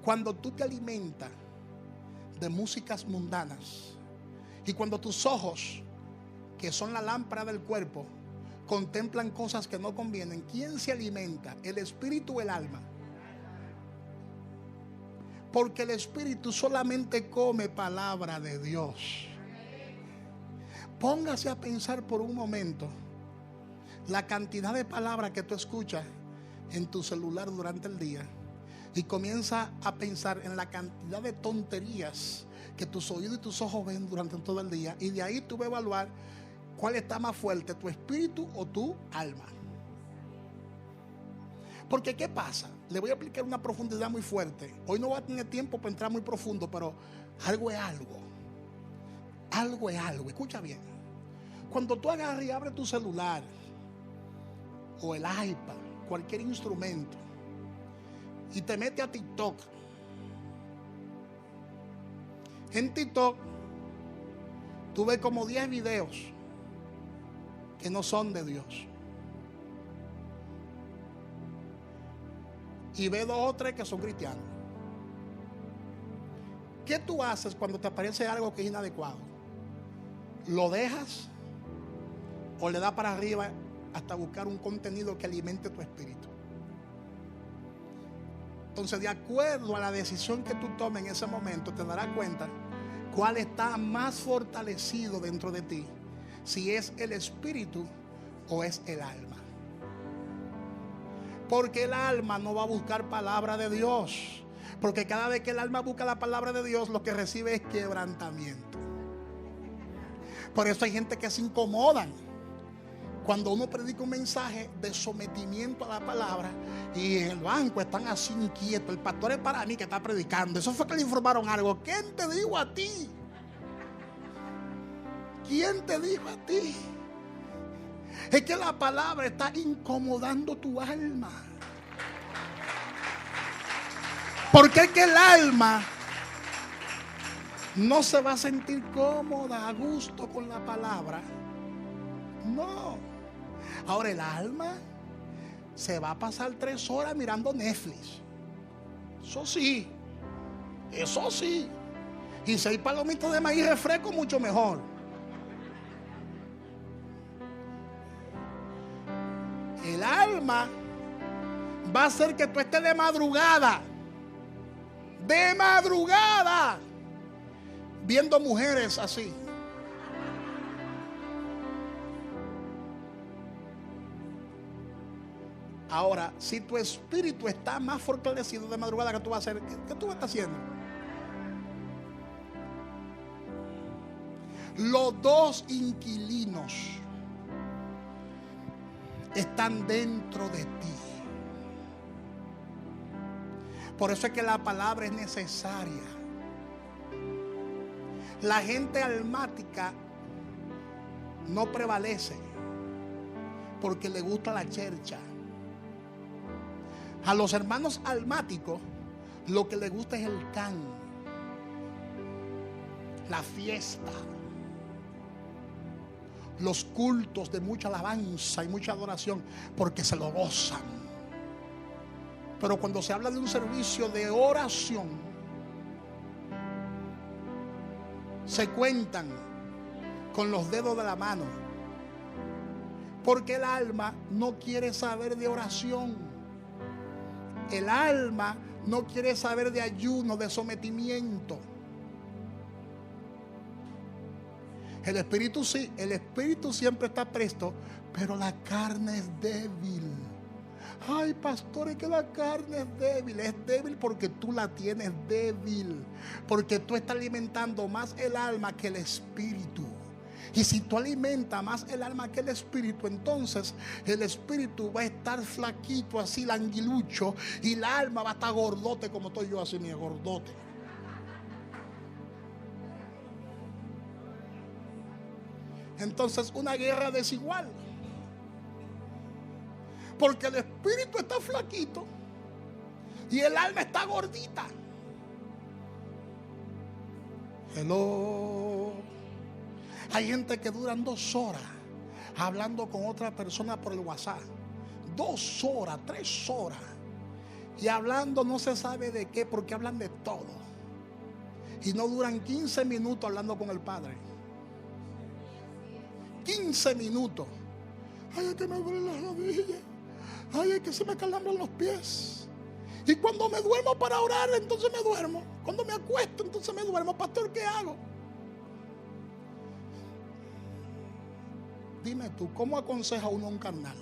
Cuando tú te alimentas de músicas mundanas y cuando tus ojos, que son la lámpara del cuerpo, contemplan cosas que no convienen, ¿quién se alimenta? ¿El espíritu o el alma? Porque el espíritu solamente come palabra de Dios. Póngase a pensar por un momento la cantidad de palabras que tú escuchas en tu celular durante el día y comienza a pensar en la cantidad de tonterías que tus oídos y tus ojos ven durante todo el día, y de ahí tú vas a evaluar cuál está más fuerte, tu espíritu o tu alma. Porque ¿qué pasa? Le voy a aplicar una profundidad muy fuerte. Hoy no voy a tener tiempo para entrar muy profundo, pero algo es algo. Algo es algo. Escucha bien. Cuando tú agarras y abres tu celular o el iPad, cualquier instrumento, y te metes a TikTok, en TikTok tú ves como 10 videos que no son de Dios. Y ves 2 o 3 que son cristianos. ¿Qué tú haces cuando te aparece algo que es inadecuado? ¿Lo dejas o le das para arriba hasta buscar un contenido que alimente tu espíritu? Entonces, de acuerdo a la decisión que tú tomes en ese momento, te darás cuenta cuál está más fortalecido dentro de ti, si es el espíritu o es el alma. Porque el alma no va a buscar palabra de Dios, porque cada vez que el alma busca la palabra de Dios, lo que recibe es quebrantamiento. Por eso hay gente que se incomodan cuando uno predica un mensaje de sometimiento a la palabra, y en el banco están así inquietos. El pastor es para mí que está predicando. Eso fue que le informaron algo. ¿Quién te dijo a ti? ¿Quién te dijo a ti? Es que la palabra está incomodando tu alma. Porque es que el alma no se va a sentir cómoda, a gusto con la palabra. No. Ahora el alma se va a pasar 3 horas mirando Netflix. Eso sí. Eso sí. Y si hay palomitas de maíz refresco, mucho mejor. El alma va a hacer que tú estés de madrugada, viendo mujeres así. Ahora, si tu espíritu está más fortalecido de madrugada, ¿qué tú vas a hacer? ¿Qué tú vas a estar haciendo? Los 2 inquilinos están dentro de ti. Por eso es que la palabra es necesaria. La gente almática no prevalece porque le gusta la chercha. A los hermanos almáticos lo que les gusta es el can, la fiesta, los cultos de mucha alabanza y mucha adoración, porque se lo gozan. Pero cuando se habla de un servicio de oración, se cuentan con los dedos de la mano, porque el alma no quiere saber de oración. El alma no quiere saber de ayuno, de sometimiento. El espíritu sí, el espíritu siempre está presto, pero la carne es débil. Ay, pastor, es que la carne es débil. Es débil porque tú la tienes débil, porque tú estás alimentando más el alma que el espíritu. Y si tú alimentas más el alma que el espíritu, entonces el espíritu va a estar flaquito, así languilucho, y el alma va a estar gordote como estoy yo, así, mi gordote. Entonces, una guerra desigual, porque el espíritu está flaquito y el alma está gordita. Hello. Hay gente que duran 2 horas hablando con otra persona por el WhatsApp. 2 horas, 3 horas. Y hablando no se sabe de qué, porque hablan de todo. Y no duran 15 minutos hablando con el Padre. 15 minutos. Ay, es que me duelen las rodillas. Ay, es que se me calambran los pies. Y cuando me duermo para orar, entonces me duermo. Cuando me acuesto, entonces me duermo. Pastor, ¿qué hago? Dime tú, ¿cómo aconseja uno a un carnal?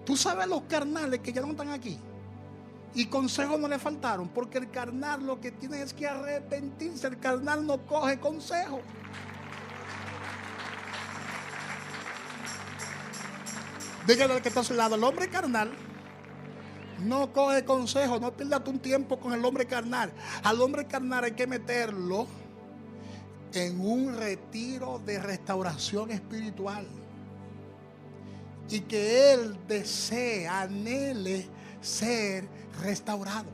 Tú sabes los carnales que ya no están aquí. Y consejos no le faltaron, porque el carnal lo que tiene es que arrepentirse. El carnal no coge consejo. Dígale al que está a su lado, el hombre carnal no coge consejo. No pierdas un tiempo con el hombre carnal. Al hombre carnal hay que meterlo en un retiro de restauración espiritual. Y que él desee, anhele ser restaurado.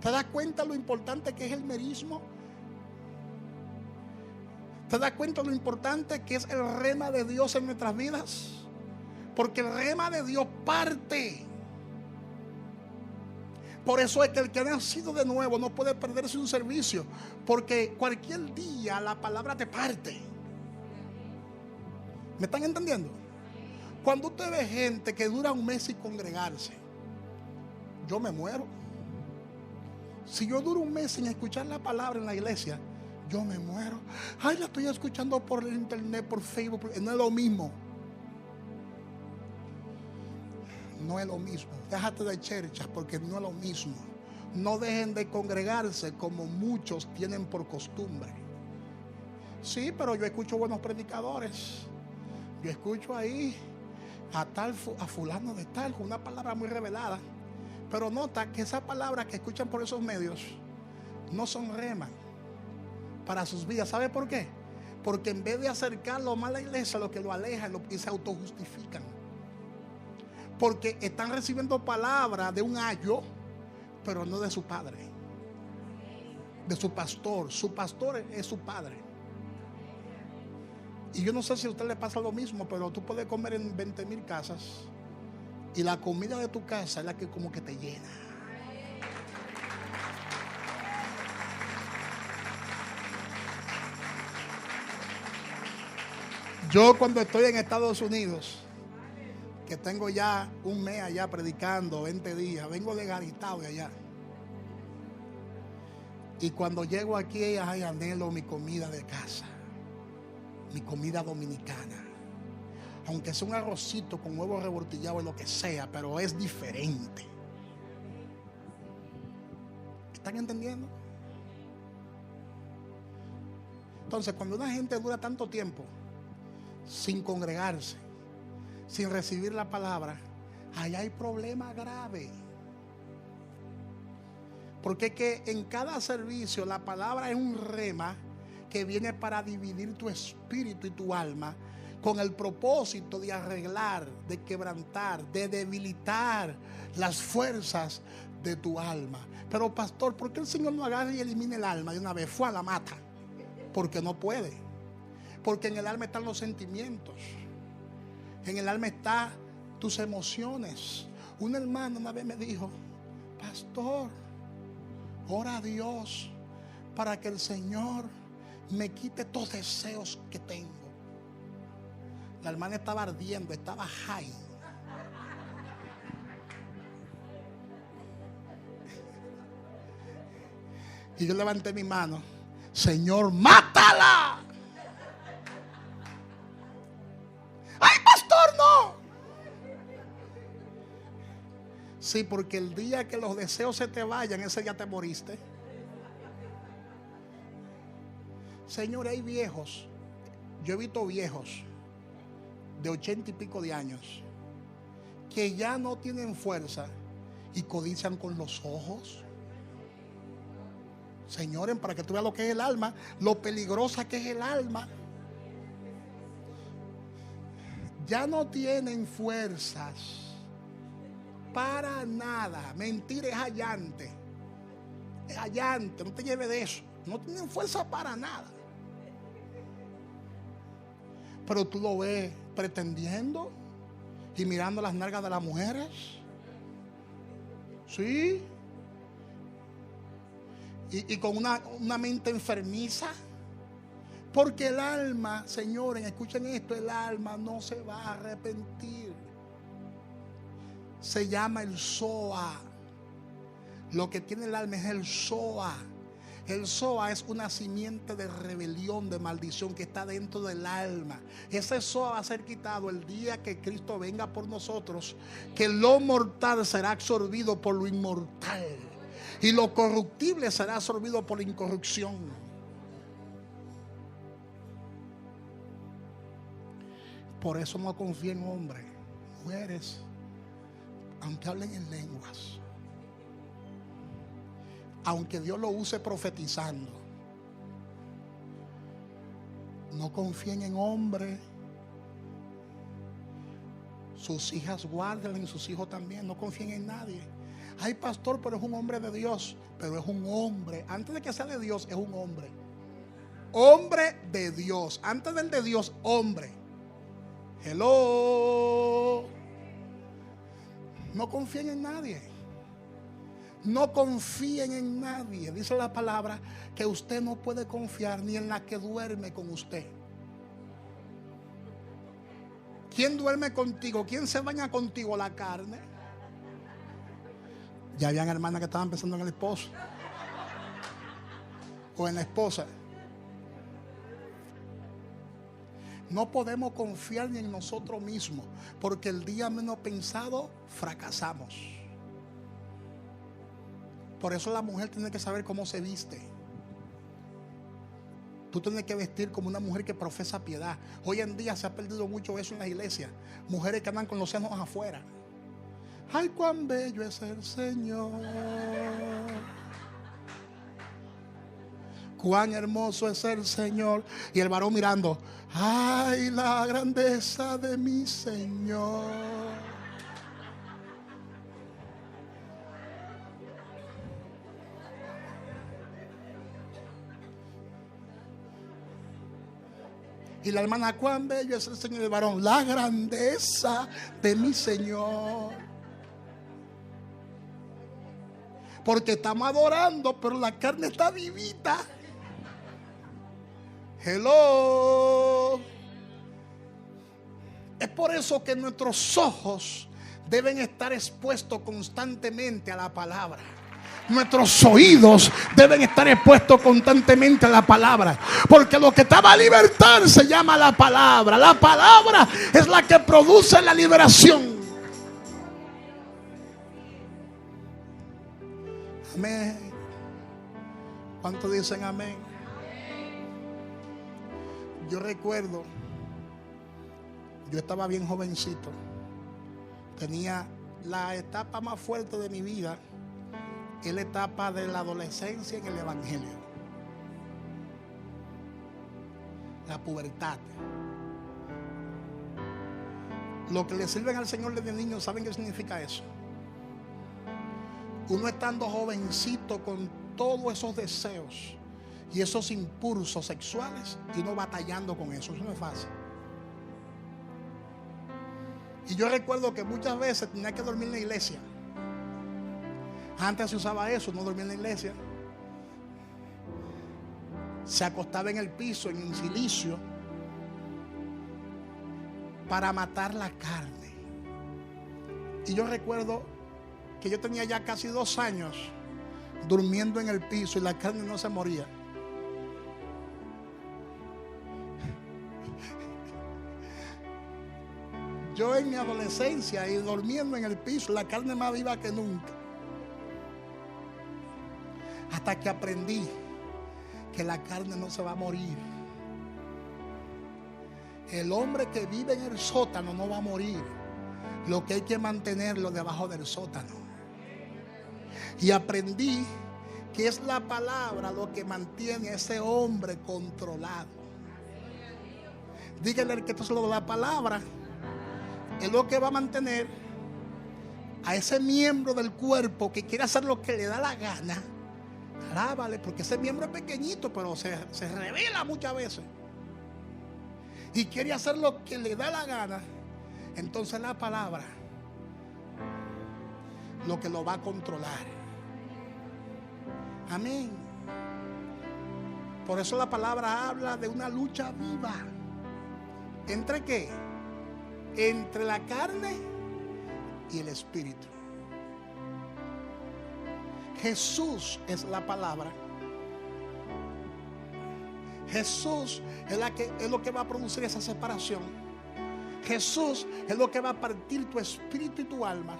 ¿Te das cuenta lo importante que es el merismo? ¿Te das cuenta lo importante que es el rema de Dios en nuestras vidas? Porque el rema de Dios parte. Por eso es que el que ha nacido de nuevo no puede perderse un servicio, porque cualquier día la palabra te parte. ¿Me están entendiendo? Cuando usted ve gente que dura un mes sin congregarse, yo me muero. Si yo duro un mes sin escuchar la palabra en la iglesia, yo me muero. Ay, la estoy escuchando por el internet, por Facebook. No es lo mismo. No es lo mismo. Déjate de cherchas, porque no es lo mismo. No dejen de congregarse como muchos tienen por costumbre. Sí, pero yo escucho buenos predicadores. Yo escucho ahí a fulano de tal, con una palabra muy revelada. Pero nota que esas palabras que escuchan por esos medios no son rema para sus vidas. ¿Sabe por qué? Porque en vez de acercarlo más a la iglesia, lo que lo aleja y se autojustifican. Porque están recibiendo palabras de un ayo, pero no de su padre, de su pastor. Su pastor es su padre. Y yo no sé si a usted le pasa lo mismo, pero tú puedes comer en 20,000 casas y la comida de tu casa es la que como que te llena. Yo cuando estoy en Estados Unidos, que tengo ya un mes allá predicando, 20 días, vengo de garitado de allá. Y cuando llego aquí, ay, anhelo mi comida de casa, mi comida dominicana. Aunque sea un arrocito con huevo revoltillado o lo que sea, pero es diferente. ¿Están entendiendo? Entonces, cuando una gente dura tanto tiempo sin congregarse, sin recibir la palabra, allá hay problema grave. Porque es que en cada servicio la palabra es un rema que viene para dividir tu espíritu y tu alma, con el propósito de arreglar, de quebrantar, de debilitar las fuerzas de tu alma. Pero pastor, ¿por qué el Señor no agarra y elimina el alma de una vez? Fue a la mata. Porque no puede. Porque en el alma están los sentimientos. En el alma están tus emociones. Un hermano una vez me dijo: pastor, ora a Dios para que el Señor me quite todos deseos que tengo. La hermana estaba ardiendo, estaba high. Y yo levanté mi mano: Señor, mátala. Ay, pastor, no. Sí, porque el día que los deseos se te vayan, ese día te moriste. Señor, hay viejos. Yo he visto viejos de 80 y pico de años que ya no tienen fuerza y codician con los ojos. Señores, para que tú veas lo que es el alma, lo peligrosa que es el alma. Ya no tienen fuerzas para nada. Mentira, es allante. Es allante, no te lleves de eso. No tienen fuerza para nada. Pero tú lo ves pretendiendo y mirando las nalgas de las mujeres. Sí. Y con una mente enfermiza. Porque el alma, señores, escuchen esto, el alma no se va a arrepentir. Se llama el Zoa. Lo que tiene el alma es el Zoa. El Zoa es una simiente de rebelión, de maldición que está dentro del alma. Ese Zoa va a ser quitado el día que Cristo venga por nosotros, que lo mortal será absorbido por lo inmortal y lo corruptible será absorbido por la incorrupción. Por eso no confíen en hombres, mujeres, aunque hablen en lenguas, aunque Dios lo use profetizando. No confíen en hombres. Sus hijas guárdenla, y sus hijos también. No confíen en nadie. Ay, pastor, pero es un hombre de Dios. Pero es un hombre. Antes de que sea de Dios, es un hombre. Hombre de Dios. Antes del de Dios, hombre. Hello. No confíen en nadie. No confíen en nadie. Dice la palabra que usted no puede confiar ni en la que duerme con usted. ¿Quién duerme contigo? ¿Quién se baña contigo? La carne. Ya habían hermanas que estaban pensando en el esposo o en la esposa. No podemos confiar ni en nosotros mismos, porque el día menos pensado fracasamos. Por eso la mujer tiene que saber cómo se viste. Tú tienes que vestir como una mujer que profesa piedad. Hoy en día se ha perdido mucho eso en las iglesias. Mujeres que andan con los senos afuera. Ay, cuán bello es el Señor. Cuán hermoso es el Señor. Y el varón mirando. Ay, la grandeza de mi Señor. Y la hermana, cuán bello es el Señor. El varón, la grandeza de mi Señor. Porque estamos adorando, pero la carne está vivita. Hello. Es por eso que nuestros ojos deben estar expuestos constantemente a la palabra. Nuestros oídos deben estar expuestos constantemente a la palabra, porque lo que te va a libertar se llama la palabra. La palabra es la que produce la liberación. Amén. ¿Cuántos dicen amén? Yo recuerdo, yo estaba bien jovencito, tenía la etapa más fuerte de mi vida. Es la etapa de la adolescencia en el evangelio, la pubertad. Lo que le sirven al Señor desde niño, ¿saben qué significa eso? Uno estando jovencito con todos esos deseos y esos impulsos sexuales, y uno batallando con eso. Eso no es fácil. Y yo recuerdo que muchas veces tenía que dormir en la iglesia. Antes se usaba eso, no dormía en la iglesia. Se acostaba en el piso, en silicio, para matar la carne. Y yo recuerdo que yo tenía ya casi 2 años durmiendo en el piso y la carne no se moría. Yo en mi adolescencia y durmiendo en el piso, la carne más viva que nunca. Hasta que aprendí que la carne no se va a morir. El hombre que vive en el sótano no va a morir. Lo que hay que mantenerlo debajo del sótano. Y aprendí que es la palabra lo que mantiene a ese hombre controlado. Díganle que esto es lo de la palabra. Es lo que va a mantener a ese miembro del cuerpo que quiere hacer lo que le da la gana. Alábale, porque ese miembro es pequeñito, pero se revela muchas veces. Y quiere hacer lo que le da la gana. Entonces la palabra lo que lo va a controlar. Amén. Por eso la palabra habla de una lucha viva. ¿Entre qué? Entre la carne y el espíritu. Jesús es la palabra. Jesús es lo que va a producir esa separación. Jesús es lo que va a partir tu espíritu y tu alma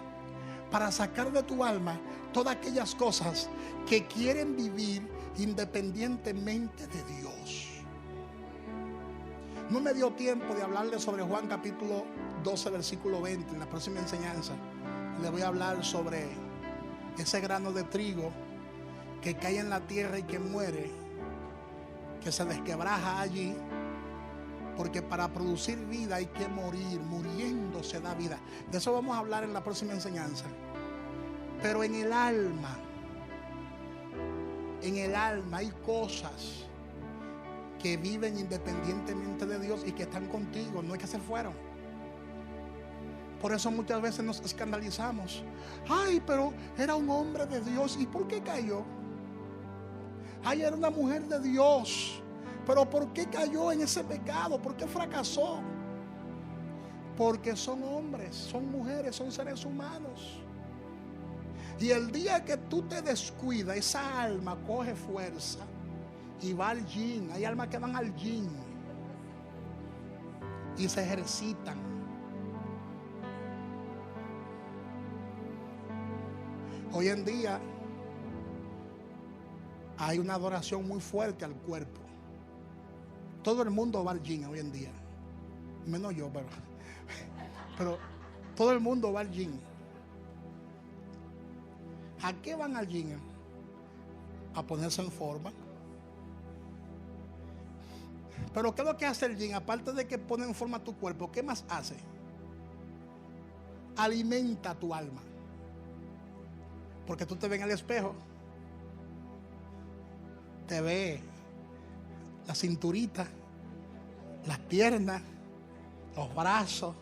para sacar de tu alma todas aquellas cosas que quieren vivir independientemente de Dios. No me dio tiempo de hablarle sobre Juan capítulo 12 versículo 20 en la próxima enseñanza. Le voy a hablar sobre ese grano de trigo que cae en la tierra y que muere, que se desquebraja allí, porque para producir vida hay que morir. Muriendo se da vida. De eso vamos a hablar en la próxima enseñanza. Pero en el alma hay cosas que viven independientemente de Dios y que están contigo, no es que se fueron. Por eso muchas veces nos escandalizamos. Ay, pero era un hombre de Dios, ¿y por qué cayó? Ay, era una mujer de Dios, pero ¿por qué cayó en ese pecado? ¿Por qué fracasó? Porque son hombres, son mujeres, son seres humanos. Y el día que tú te descuidas, esa alma coge fuerza y va al gym. Hay almas que van al gym y se ejercitan. Hoy en día hay una adoración muy fuerte al cuerpo. Todo el mundo va al gym hoy en día. Menos yo, pero todo el mundo va al gym. ¿A qué van al gym? A ponerse en forma. Pero ¿qué es lo que hace el gym? Aparte de que pone en forma tu cuerpo, ¿qué más hace? Alimenta tu alma. Porque tú te ves en el espejo, te ves la cinturita, las piernas, los brazos,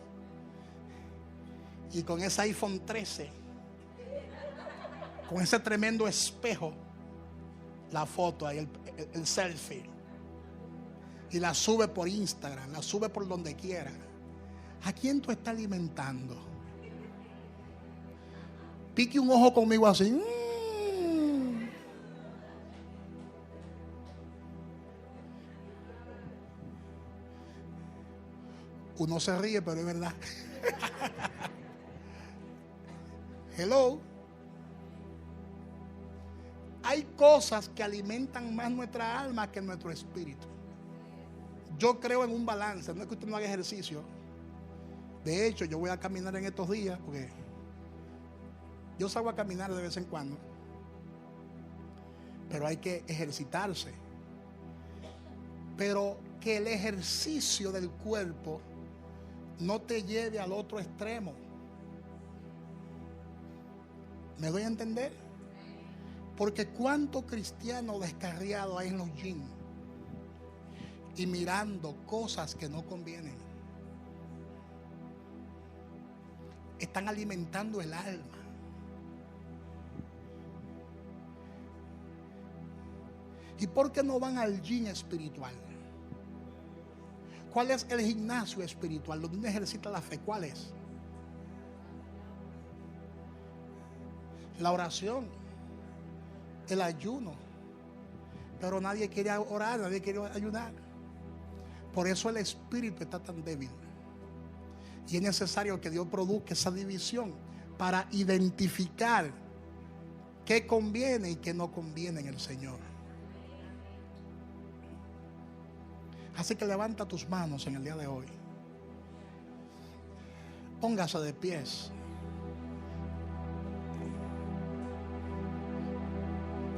y con ese iPhone 13, con ese tremendo espejo, la foto ahí, el selfie, y la sube por Instagram, la sube por donde quiera. ¿A quién tú estás alimentando? Pique un ojo conmigo así. Uno se ríe, pero es verdad. Hello. Hay cosas que alimentan más nuestra alma que nuestro espíritu. Yo creo en un balance. No es que usted no haga ejercicio. De hecho, yo voy a caminar en estos días porque yo salgo a caminar de vez en cuando, pero hay que ejercitarse. Pero que el ejercicio del cuerpo no te lleve al otro extremo. ¿Me doy a entender? Porque cuánto cristiano descarriado hay en los gyms y mirando cosas que no convienen. Están alimentando el alma. ¿Y por qué no van al gym espiritual? ¿Cuál es el gimnasio espiritual donde uno ejercita la fe? ¿Cuál es? La oración, el ayuno. Pero nadie quiere orar, nadie quiere ayunar. Por eso el espíritu está tan débil. Y es necesario que Dios produzca esa división para identificar qué conviene y qué no conviene en el Señor. Así que levanta tus manos en el día de hoy. Póngase de pies.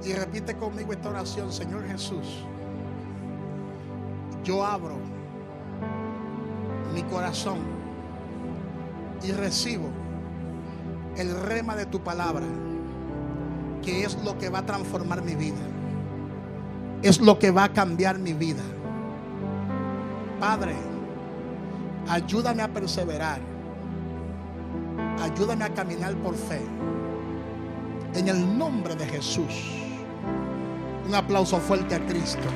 Y repite conmigo esta oración. Señor Jesús, yo abro mi corazón y recibo el rema de tu palabra, que es lo que va a transformar mi vida, es lo que va a cambiar mi vida. Padre, ayúdame a perseverar, ayúdame a caminar por fe, en el nombre de Jesús. Un aplauso fuerte a Cristo.